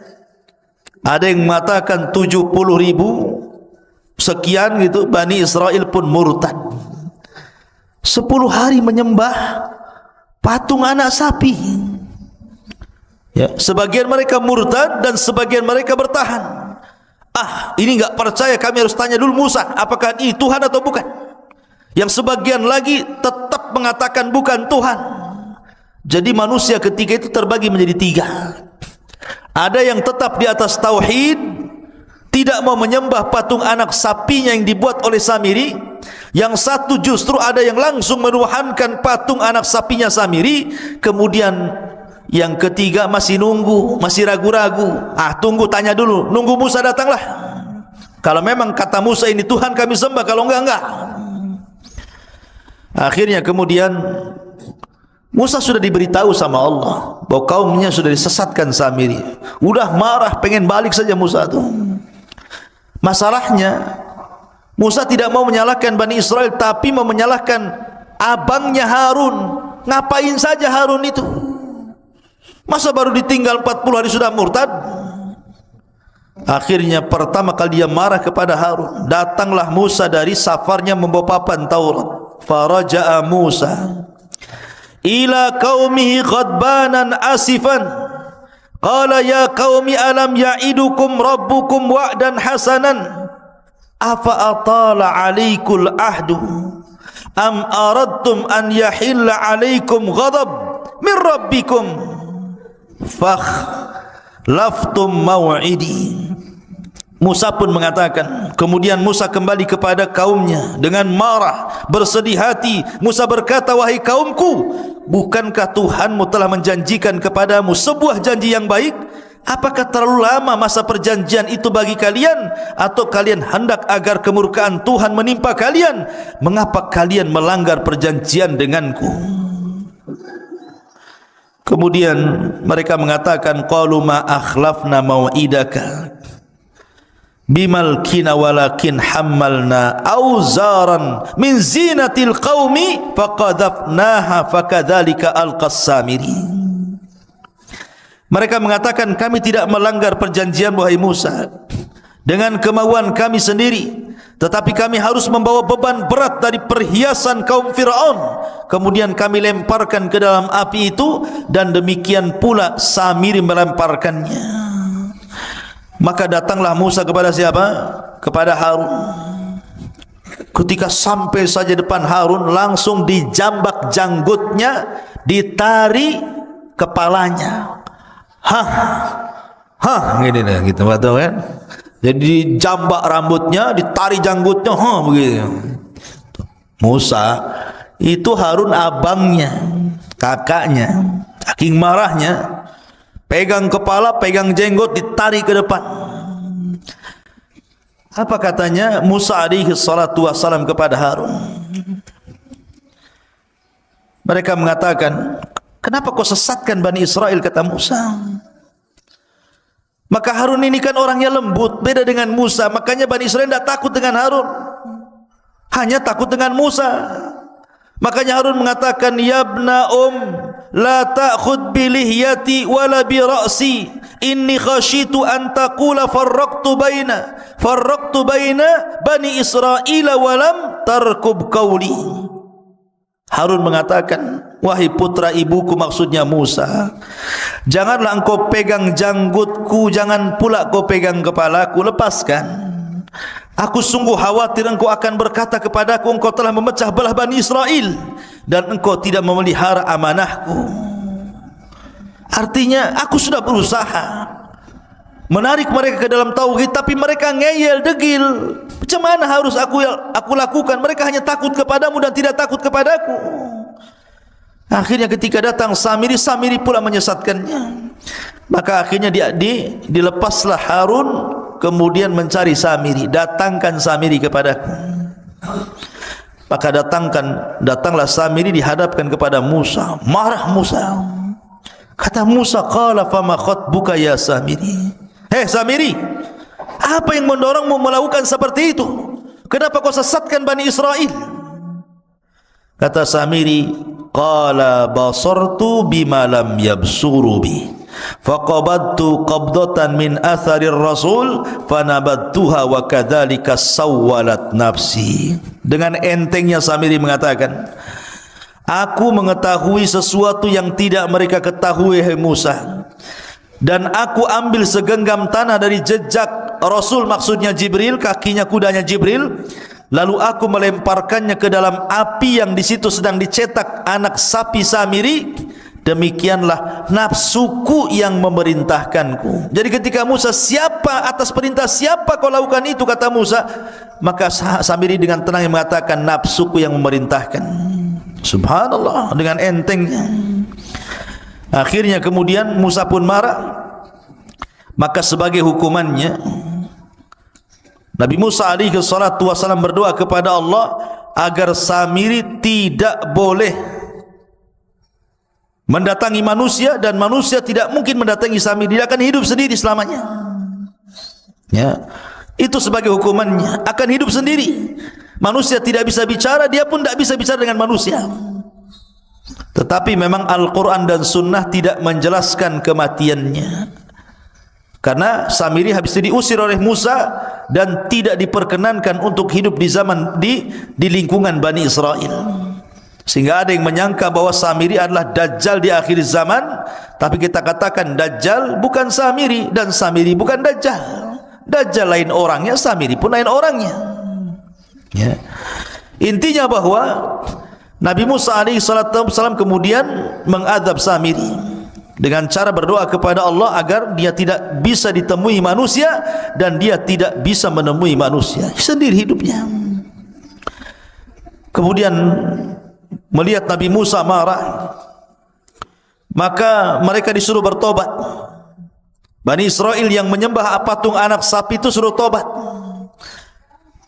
ada yang mengatakan 70.000 sekian gitu, Bani Israel pun murtad. 10 hari menyembah patung anak sapi. Ya, sebagian mereka murtad dan sebagian mereka bertahan. Ah, ini enggak percaya, kami harus tanya dulu Musa, apakah ini Tuhan atau bukan? Yang sebagian lagi tetap mengatakan bukan Tuhan. Jadi manusia ketika itu terbagi menjadi 3. Ada yang tetap di atas tauhid, tidak mau menyembah patung anak sapinya yang dibuat oleh Samiri. Yang satu justru ada yang langsung menuhankan patung anak sapinya Samiri. Kemudian yang ketiga masih nunggu, masih ragu-ragu. Ah, tunggu, tanya dulu, nunggu Musa datanglah. Kalau memang kata Musa ini Tuhan kami sembah, kalau enggak. Akhirnya kemudian Musa sudah diberitahu sama Allah bahwa kaumnya sudah disesatkan Samiri. Udah marah, pengen balik saja Musa itu. Masalahnya Musa tidak mau menyalahkan Bani Israel, tapi mau menyalahkan abangnya Harun. Ngapain saja Harun itu? Masa baru ditinggal 40 hari sudah murtad? Akhirnya pertama kali dia marah kepada Harun. Datanglah Musa dari safarnya membawa papan Taurat. Faraja'a Musa ila qaumihi ghadbanan asifan. Qala ya qaumi alam ya'idukum rabbukum wa'dan hasanan afa atala 'alaikul ahdu am aradtum an yahilla 'alaikum ghadab min rabbikum fakhlaftum maw'idi. Musa pun mengatakan, kemudian Musa kembali kepada kaumnya dengan marah, bersedih hati. Musa berkata, wahai kaumku, bukankah Tuhanmu telah menjanjikan kepadamu sebuah janji yang baik? Apakah terlalu lama masa perjanjian itu bagi kalian? Atau kalian hendak agar kemurkaan Tuhan menimpa kalian? Mengapa kalian melanggar perjanjian denganku? Kemudian mereka mengatakan, qalu ma akhlafna mau'idaka bimal kina walakin hammalna auzaran min zinatil qaumi faqadhafnaha fakadzalika alqas samiri. Mereka mengatakan, kami tidak melanggar perjanjian wahai Musa dengan kemauan kami sendiri, tetapi kami harus membawa beban berat dari perhiasan kaum Fir'aun, kemudian kami lemparkan ke dalam api itu, dan demikian pula Samiri melemparkannya. Maka datanglah Musa kepada siapa? Kepada Harun. Ketika sampai saja depan Harun, langsung dijambak janggutnya, ditari kepalanya. Gini dah, gitu, tahu kan? Jadi dijambak rambutnya, ditari janggutnya, begitu. Musa itu Harun abangnya, kakaknya, saking marahnya. Pegang kepala, pegang jenggot, ditarik ke depan. Apa katanya Musa alaihi salatu wassalam kepada Harun? Mereka mengatakan, kenapa kau sesatkan Bani Israel, kata Musa. Maka Harun ini kan orangnya lembut, beda dengan Musa. Makanya Bani Israel tidak takut dengan Harun, hanya takut dengan Musa. Makanya Harun mengatakan, ya ibna la ta'khud bi lihyati wala bi ra'si, inni khashitu an taqula farraqtu baina bani Israila wa lam tarkub qawli. Harun mengatakan, wahai putra ibuku, maksudnya Musa, janganlah engkau pegang janggutku, jangan pula kau pegang kepalaku, lepaskan. Aku sungguh khawatir engkau akan berkata kepadaku, engkau telah memecah belah Bani Israel dan engkau tidak memelihara amanahku. Artinya aku sudah berusaha menarik mereka ke dalam tauhid, tapi mereka ngeyel, degil. Macam mana harus aku lakukan? Mereka hanya takut kepadamu dan tidak takut kepadaku. Akhirnya ketika datang Samiri, Samiri pula menyesatkannya. Maka akhirnya dilepaslah Harun, kemudian mencari Samiri. Datangkan Samiri kepadaku. Maka datanglah Samiri, dihadapkan kepada Musa. Marah Musa. Kata Musa, qala fama khatbuka ya Samiri. Hei Samiri, apa yang mendorongmu melakukan seperti itu? Kenapa kau sesatkan Bani Israel? Kata Samiri, qala basartu bima lam yabsuru bi, faqabadtu qabdatan min atharir rasul fanabadtuha wa kadzalika sawwalat nafsi. Dengan entengnya Samiri mengatakan, aku mengetahui sesuatu yang tidak mereka ketahui, hai Musa, dan aku ambil segenggam tanah dari jejak Rasul, maksudnya Jibril, kakinya kudanya Jibril, lalu aku melemparkannya ke dalam api yang di situ sedang dicetak anak sapi Samiri. Demikianlah nafsuku yang memerintahkanku. Jadi ketika Musa, siapa atas perintah siapa kau lakukan itu, kata Musa, maka Samiri dengan tenang mengatakan, nafsuku yang memerintahkan. Subhanallah, dengan entengnya. Akhirnya kemudian Musa pun marah. Maka sebagai hukumannya, Nabi Musa alaihi salatu wasallam berdoa kepada Allah agar Samiri tidak boleh mendatangi manusia, dan manusia tidak mungkin mendatangi Samiri. Dia akan hidup sendiri selamanya. Ya, itu sebagai hukumannya, akan hidup sendiri. Manusia tidak bisa bicara, dia pun tidak bisa bicara dengan manusia. Tetapi memang Al-Quran dan Sunnah tidak menjelaskan kematiannya, karena Samiri habis itu diusir oleh Musa dan tidak diperkenankan untuk hidup di zaman di lingkungan Bani Israel. Sehingga ada yang menyangka bahwa Samiri adalah Dajjal di akhir zaman. Tapi kita katakan Dajjal bukan Samiri, dan Samiri bukan Dajjal. Dajjal lain orangnya, Samiri pun lain orangnya. Ya. Intinya bahwa Nabi Musa alaihi salatu wasallam kemudian mengadab Samiri. dengan cara berdoa kepada Allah agar dia tidak bisa ditemui manusia dan dia tidak bisa menemui manusia, sendiri hidupnya. Kemudian melihat Nabi Musa marah, maka mereka disuruh bertobat. Bani Israel yang menyembah patung anak sapi itu suruh tobat.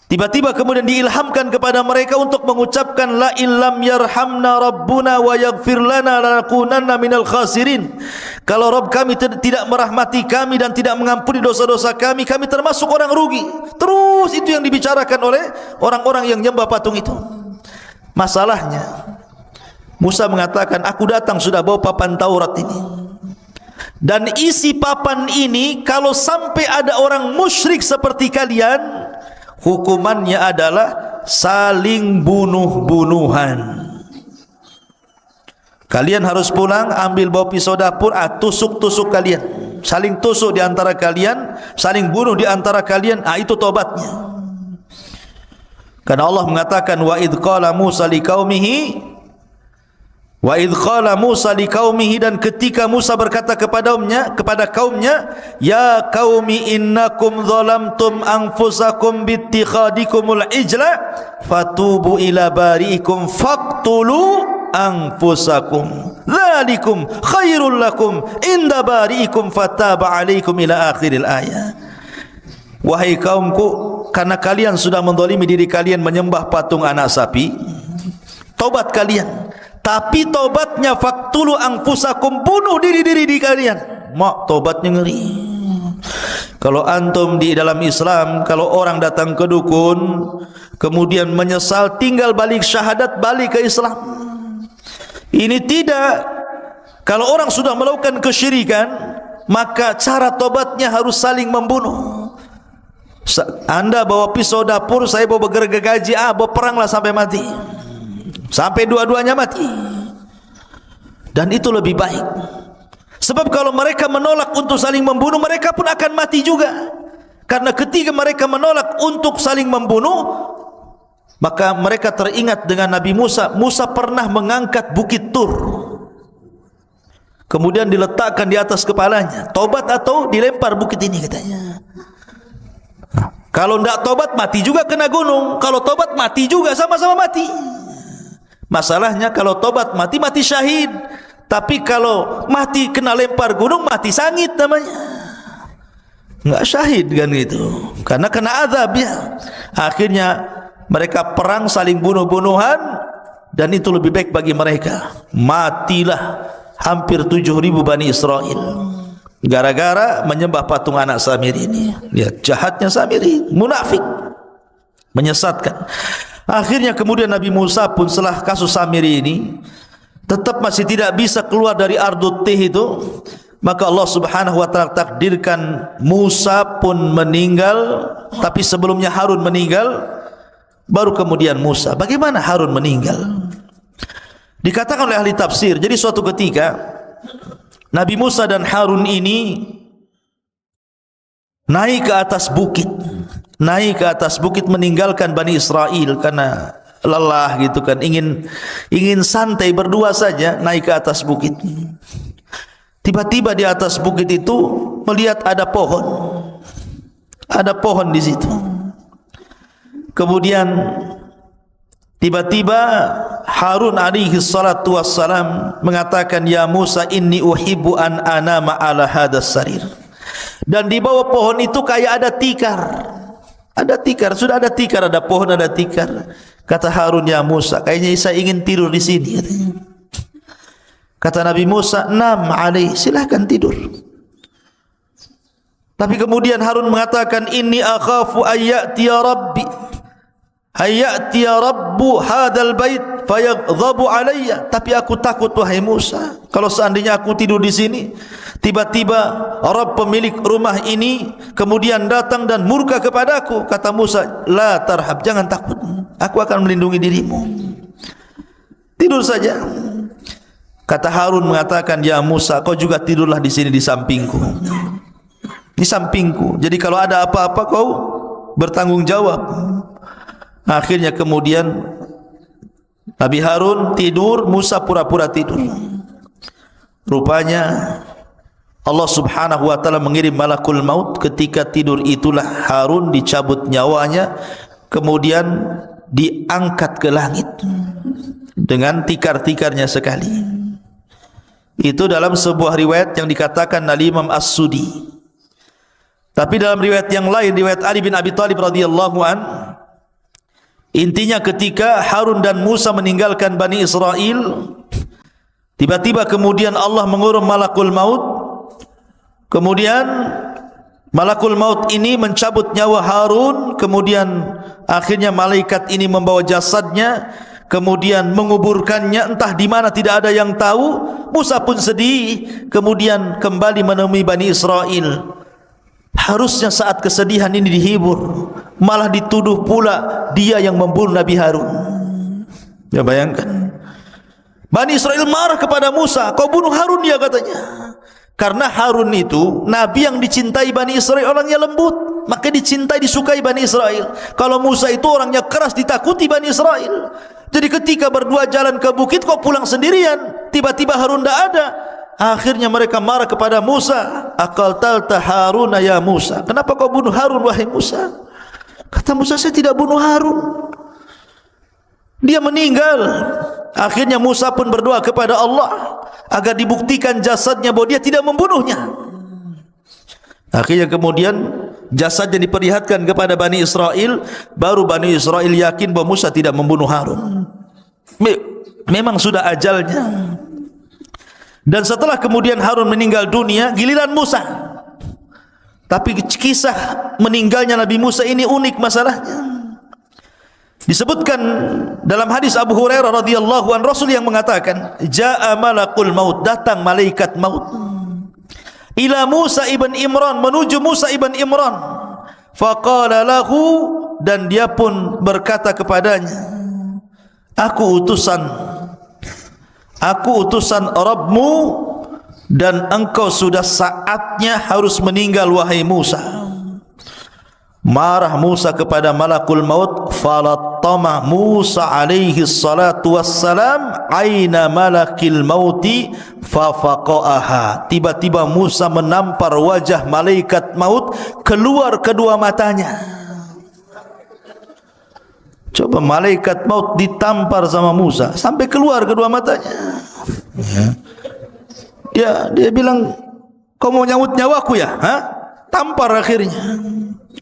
Tiba-tiba kemudian diilhamkan kepada mereka untuk mengucapkan la illam yarhamna rabbuna wa yaghfir lana lanakunanna minal khasirin. Kalau Rabb kami tidak merahmati kami dan tidak mengampuni dosa-dosa kami, kami termasuk orang rugi. Terus itu yang dibicarakan oleh orang-orang yang menyembah patung itu. Masalahnya Musa mengatakan, aku datang sudah bawa papan Taurat ini, dan isi papan ini kalau sampai ada orang musyrik seperti kalian, hukumannya adalah saling bunuh-bunuhan. Kalian harus pulang, ambil bawa pisau dapur, tusuk-tusuk kalian, saling tusuk di antara kalian, saling bunuh di antara kalian. Itu tobatnya. Karena Allah mengatakan, wa idh qala Musa liqaumihi, wa idh qala Musa liqaumihi, dan ketika Musa berkata kepada kaumnya, ya qaumi innakum zalamtum anfusakum bittikhadikumul ijla fatubu ila bari'ikum faqtulu anfusakum dzalikum khairul lakum inda bari'ikum fataba alaikum ila akhiril ayat. Wahai kaumku, karena kalian sudah menzalimi diri kalian menyembah patung anak sapi, tobat kalian. Tapi tobatnya faktulu anfusakum, bunuh diri-diri di kalian. Mak, tobatnya ngeri. Kalau antum di dalam Islam, kalau orang datang ke dukun kemudian menyesal, tinggal balik syahadat, balik ke Islam. Ini tidak. Kalau orang sudah melakukan kesyirikan, maka cara tobatnya harus saling membunuh. Anda bawa pisau dapur, saya bawa gergaji, bawa peranglah sampai mati, sampai dua-duanya mati. Dan itu lebih baik. Sebab kalau mereka menolak untuk saling membunuh, mereka pun akan mati juga. Karena ketika mereka menolak untuk saling membunuh, maka mereka teringat dengan Nabi Musa. Musa pernah mengangkat bukit Tur, kemudian diletakkan di atas kepalanya. Tobat atau dilempar bukit ini, katanya. Kalau tidak tobat, mati juga kena gunung. Kalau tobat, mati juga, sama-sama mati. Masalahnya kalau tobat mati, mati syahid. Tapi kalau mati kena lempar gunung, mati sangit namanya. Enggak syahid kan gitu, karena kena azab ya. Akhirnya mereka perang, saling bunuh-bunuhan, dan itu lebih baik bagi mereka. Matilah hampir 7.000 Bani Israel gara-gara menyembah patung anak Samiri ini. Lihat jahatnya Samiri, munafik, menyesatkan. Akhirnya kemudian Nabi Musa pun setelah kasus Samiri ini tetap masih tidak bisa keluar dari Ardut Tih itu, maka Allah Subhanahu wa taala takdirkan Musa pun meninggal. Tapi sebelumnya Harun meninggal, baru kemudian Musa. Bagaimana Harun meninggal? Dikatakan oleh ahli tafsir, jadi suatu ketika Nabi Musa dan Harun ini naik ke atas bukit meninggalkan Bani Israel karena lelah gitu kan, ingin santai berdua saja, naik ke atas bukit. Tiba-tiba di atas bukit itu melihat ada pohon di situ. Kemudian tiba-tiba Harun alaihi salatu wassalam mengatakan, ya Musa, inni uhibbu an anama ala hadas sarir. Dan di bawah pohon itu kayak ada tikar. Sudah ada tikar, ada pohon, ada tikar. Kata Harun, ya Musa, kayaknya saya ingin tidur di sini. Kata Nabi Musa, nam alaih, silahkan tidur. Tapi kemudian Harun mengatakan, inni akhafu ayyatiya rabbi, ayyatiya rabbu hadal bait fayaghdhabu alayya. Tapi aku takut, wahai Musa, kalau seandainya aku tidur di sini, tiba-tiba Rabb pemilik rumah ini kemudian datang dan murka kepadaku. Kata Musa, la tarhab, jangan takut, aku akan melindungi dirimu, tidur saja. Kata Harun mengatakan, ya Musa, kau juga tidurlah di sini di sampingku. Di sampingku. Jadi kalau ada apa-apa kau bertanggung jawab. Akhirnya kemudian Nabi Harun tidur, Musa pura-pura tidur. Rupanya Allah subhanahu wa ta'ala mengirim malakul maut. Ketika tidur itulah Harun dicabut nyawanya, kemudian diangkat ke langit dengan tikar-tikarnya sekali. Itu dalam sebuah riwayat yang dikatakan oleh Imam As-Sudi. Tapi dalam riwayat yang lain, riwayat Ali bin Abi Thalib radhiyallahu an, intinya ketika Harun dan Musa meninggalkan Bani Israel, tiba-tiba kemudian Allah mengurum malakul maut. Kemudian malakul maut ini mencabut nyawa Harun. Kemudian akhirnya malaikat ini membawa jasadnya, kemudian menguburkannya entah di mana, tidak ada yang tahu. Musa pun sedih, kemudian kembali menemui Bani Israel. Harusnya saat kesedihan ini dihibur, malah dituduh pula dia yang membunuh Nabi Harun. Ya, bayangkan. Bani Israel marah kepada Musa, kau bunuh Harun dia, katanya. Karena Harun itu nabi yang dicintai Bani Israel, orangnya lembut, maka dicintai, disukai Bani Israel. Kalau Musa itu orangnya keras, ditakuti Bani Israel. Jadi ketika berdua jalan ke bukit, kok pulang sendirian, tiba-tiba Harun tidak ada. Akhirnya mereka marah kepada Musa, aqaltalta Haruna ya Musa, kenapa kau bunuh Harun wahai Musa? Kata Musa, saya tidak bunuh Harun, dia meninggal. Akhirnya Musa pun berdoa kepada Allah agar dibuktikan jasadnya bahwa dia tidak membunuhnya. Akhirnya kemudian jasadnya diperlihatkan kepada Bani Israel. Baru Bani Israel yakin bahwa Musa tidak membunuh Harun. Memang sudah ajalnya. Dan setelah kemudian Harun meninggal dunia, giliran Musa. Tapi kisah meninggalnya Nabi Musa ini unik masalahnya. Disebutkan dalam hadis Abu Hurairah radhiyallahu an, Rasul yang mengatakan, jaa malakul maut, datang malaikat maut, ila Musa ibn Imran, menuju Musa ibn Imran. Faqala lahu, dan dia pun berkata kepadanya, aku utusan Rabbmu, dan engkau sudah saatnya harus meninggal wahai Musa. Marah Musa kepada malakul maut. Falattama Musa alaihi salatu wassalam aina malakil mauti fafaqaha. Tiba-tiba Musa menampar wajah malaikat maut, keluar kedua matanya. Coba, malaikat maut ditampar sama Musa sampai keluar kedua matanya. Dia bilang, kau mau nyawut nyawaku ya? Tampar akhirnya.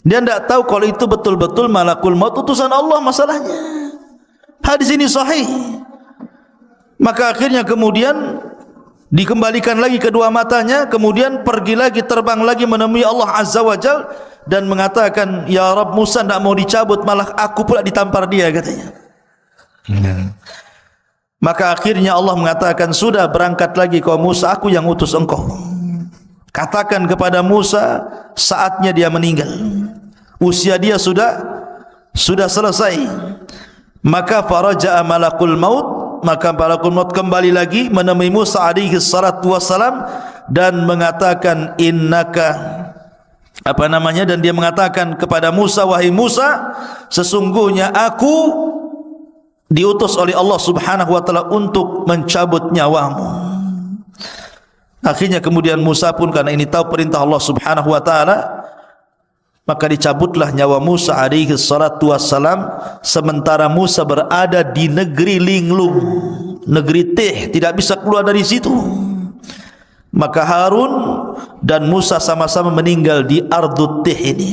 Dia tidak tahu kalau itu betul-betul malakul maut, utusan Allah masalahnya. Hadis ini sahih. Maka akhirnya kemudian dikembalikan lagi kedua matanya, kemudian pergi lagi, terbang lagi menemui Allah Azza wa Jal, dan mengatakan, ya Rabb, Musa tidak mau dicabut, malah aku pula ditampar dia, katanya. Maka akhirnya Allah mengatakan, sudah, berangkat lagi kau Musa, aku yang utus engkau. Katakan kepada Musa, saatnya dia meninggal, usia dia sudah selesai. Maka faraja'a malakul maut, maka malakul maut kembali lagi menemui Musa alaihi salatu wassalam dan mengatakan, innaka dan dia mengatakan kepada Musa, wahai Musa, sesungguhnya aku diutus oleh Allah subhanahu wa ta'ala untuk mencabut nyawamu. Akhirnya kemudian Musa pun, karena ini tahu perintah Allah subhanahu wa ta'ala, maka dicabutlah nyawa Musa alaihi salatu wassalam. Sementara Musa berada di negeri linglung, negeri Tih, tidak bisa keluar dari situ. Maka Harun dan Musa sama-sama meninggal di Ardut Tih ini.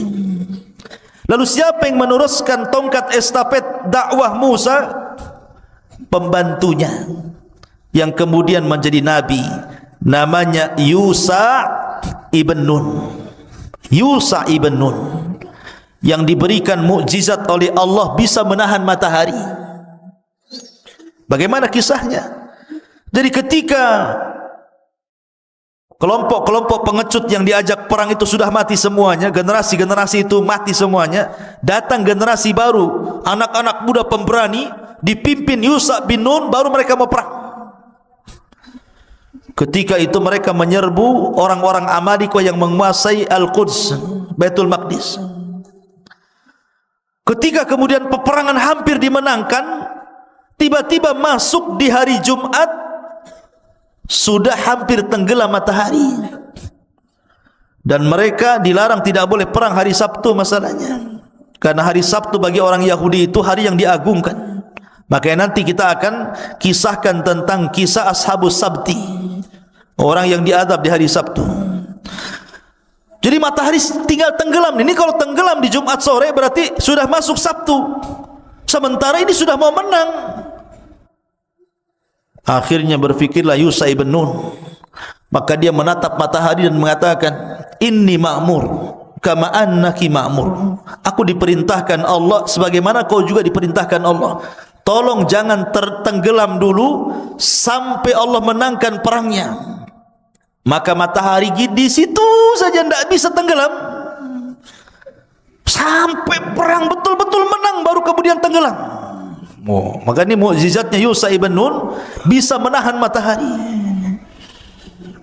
Lalu siapa yang meneruskan tongkat estafet dakwah Musa? Pembantunya yang kemudian menjadi nabi, namanya Yusa ibn Nun. Yusa ibn Nun yang diberikan mukjizat oleh Allah, bisa menahan matahari. Bagaimana kisahnya? Jadi ketika kelompok-kelompok pengecut yang diajak perang itu sudah mati semuanya, generasi-generasi itu mati semuanya, datang generasi baru, anak-anak muda pemberani dipimpin Yusa bin Nun, baru mereka mau perang. Ketika itu mereka menyerbu orang-orang Amalika yang menguasai Al-Quds, Baitul Maqdis. Ketika kemudian peperangan hampir dimenangkan, tiba-tiba masuk di hari Jumat sudah hampir tenggelam matahari, dan mereka dilarang tidak boleh perang hari Sabtu masalahnya, karena hari Sabtu bagi orang Yahudi itu hari yang diagungkan. Makanya nanti kita akan kisahkan tentang kisah Ashabus Sabti, orang yang diadab di hari Sabtu. Jadi matahari tinggal tenggelam. Ini kalau tenggelam di Jumat sore berarti sudah masuk Sabtu. Sementara ini sudah mau menang. Akhirnya berfikirlah Yusha ibn Nun. Maka dia menatap matahari dan mengatakan, "Inni ma'mur kama annaki ma'mur." Aku diperintahkan Allah sebagaimana kau juga diperintahkan Allah. Tolong jangan tertenggelam dulu sampai Allah menangkan perangnya. Maka matahari di situ saja tidak bisa tenggelam sampai perang betul-betul menang, baru kemudian tenggelam. Maka ini mukjizatnya Yusha ibn Nun, bisa menahan matahari.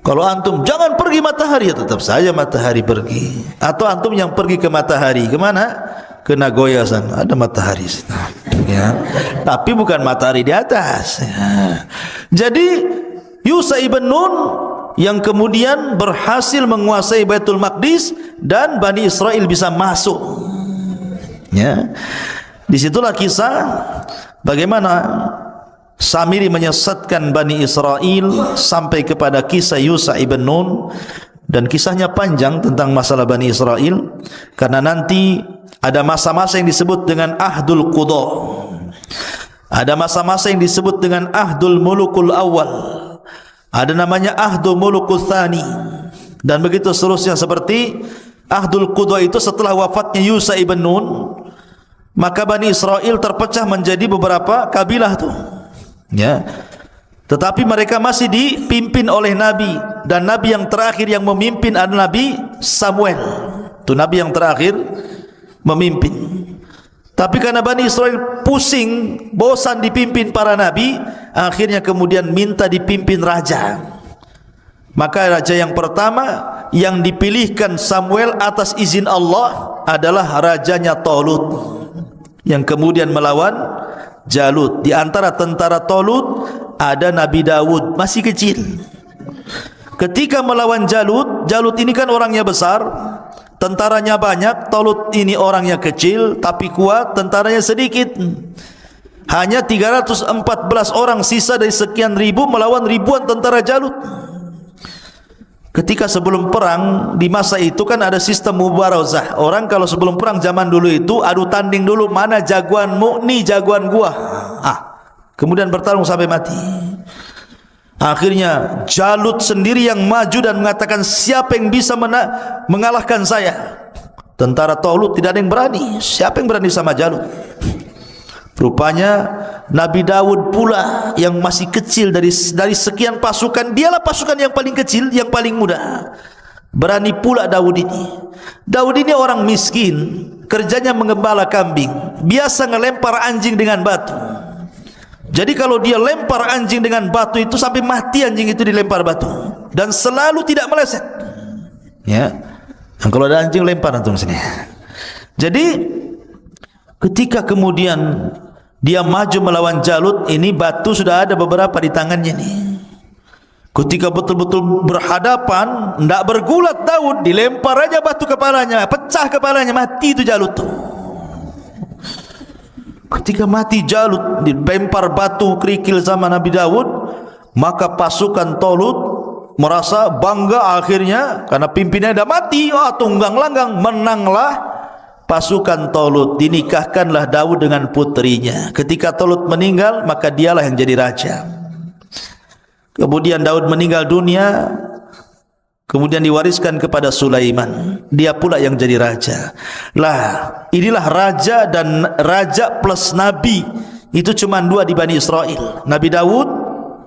Kalau antum jangan pergi matahari, ya tetap saja matahari pergi. Atau antum yang pergi ke matahari, kemana? Ke Nagoya sana, ada matahari sana. Ya. Tapi bukan matahari di atas. Ya. Jadi Yusha ibn Nun yang kemudian berhasil menguasai Baitul Maqdis dan Bani Israel bisa masuk. Ya. Disitulah kisah bagaimana Samiri menyesatkan Bani Israel sampai kepada kisah Yusha ibn Nun, dan kisahnya panjang tentang masalah Bani Israel, karena nanti ada masa-masa yang disebut dengan Ahdul Qudha, ada masa-masa yang disebut dengan Ahdul Mulukul Awal, ada namanya Ahdul Mulukul Thani, dan begitu seterusnya. Seperti Ahdul Qudha itu setelah wafatnya Yusha ibn Nun, maka Bani Israel terpecah menjadi beberapa kabilah tuh. Ya. Tetapi mereka masih dipimpin oleh Nabi, dan Nabi yang terakhir yang memimpin adalah Nabi Samuel. Itu Nabi yang terakhir memimpin. Tapi karena Bani Israel pusing, bosan dipimpin para Nabi, akhirnya kemudian minta dipimpin raja. Maka raja yang pertama yang dipilihkan Samuel atas izin Allah adalah rajanya Talut, yang kemudian melawan Jalut. Di antara tentara Talut ada Nabi Dawud, masih kecil. Ketika melawan Jalut, Jalut ini kan orangnya besar, tentaranya banyak. Talut ini orangnya kecil tapi kuat, tentaranya sedikit. Hanya 314 orang sisa dari sekian ribu melawan ribuan tentara Jalut. Ketika sebelum perang, di masa itu kan ada sistem mubarazah. Orang kalau sebelum perang zaman dulu itu adu tanding dulu, mana jagoanmu, nih jagoan gua. Kemudian bertarung sampai mati. Akhirnya Jalut sendiri yang maju dan mengatakan, siapa yang bisa mengalahkan saya? Tentara Talut tidak ada yang berani. Siapa yang berani sama Jalut? Rupanya Nabi Dawud pula yang masih kecil dari sekian pasukan, dialah pasukan yang paling kecil, yang paling muda. Berani pula Dawud ini. Dawud ini orang miskin, kerjanya mengembala kambing, biasa ngelempar anjing dengan batu. Jadi kalau dia lempar anjing dengan batu itu sampai mati anjing itu dilempar batu, dan selalu tidak meleset. Ya. Dan kalau ada anjing lempar antum sini. Jadi ketika kemudian dia maju melawan Jalut, ini batu sudah ada beberapa di tangannya nih. Ketika betul-betul berhadapan, tidak bergulat Daud, dilempar aja batu kepalanya, pecah kepalanya, mati itu Jalut tuh. Ketika mati Jalut, dilempar batu kerikil sama Nabi Daud, maka pasukan Talut merasa bangga akhirnya karena pimpinannya sudah mati. Tunggang langgang, menanglah pasukan Talut. Dinikahkanlah Daud dengan putrinya. Ketika Talut meninggal, maka dialah yang jadi raja. Kemudian Daud meninggal dunia, kemudian diwariskan kepada Sulaiman. Dia pula yang jadi raja. Lah, inilah raja dan raja plus nabi. Itu cuma dua di Bani Israel, Nabi Daud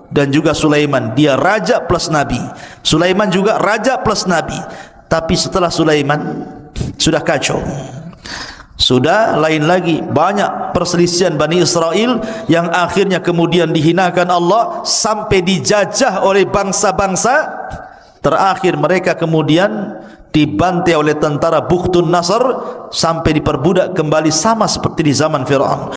dan juga Sulaiman. Dia raja plus nabi. Sulaiman juga raja plus nabi. Tapi setelah Sulaiman sudah kacau, sudah lain lagi, banyak perselisihan Bani Israel yang akhirnya kemudian dihinakan Allah sampai dijajah oleh bangsa-bangsa. Terakhir mereka kemudian dibantai oleh tentara Bukhtun Nasr sampai diperbudak kembali, sama seperti di zaman Firaun.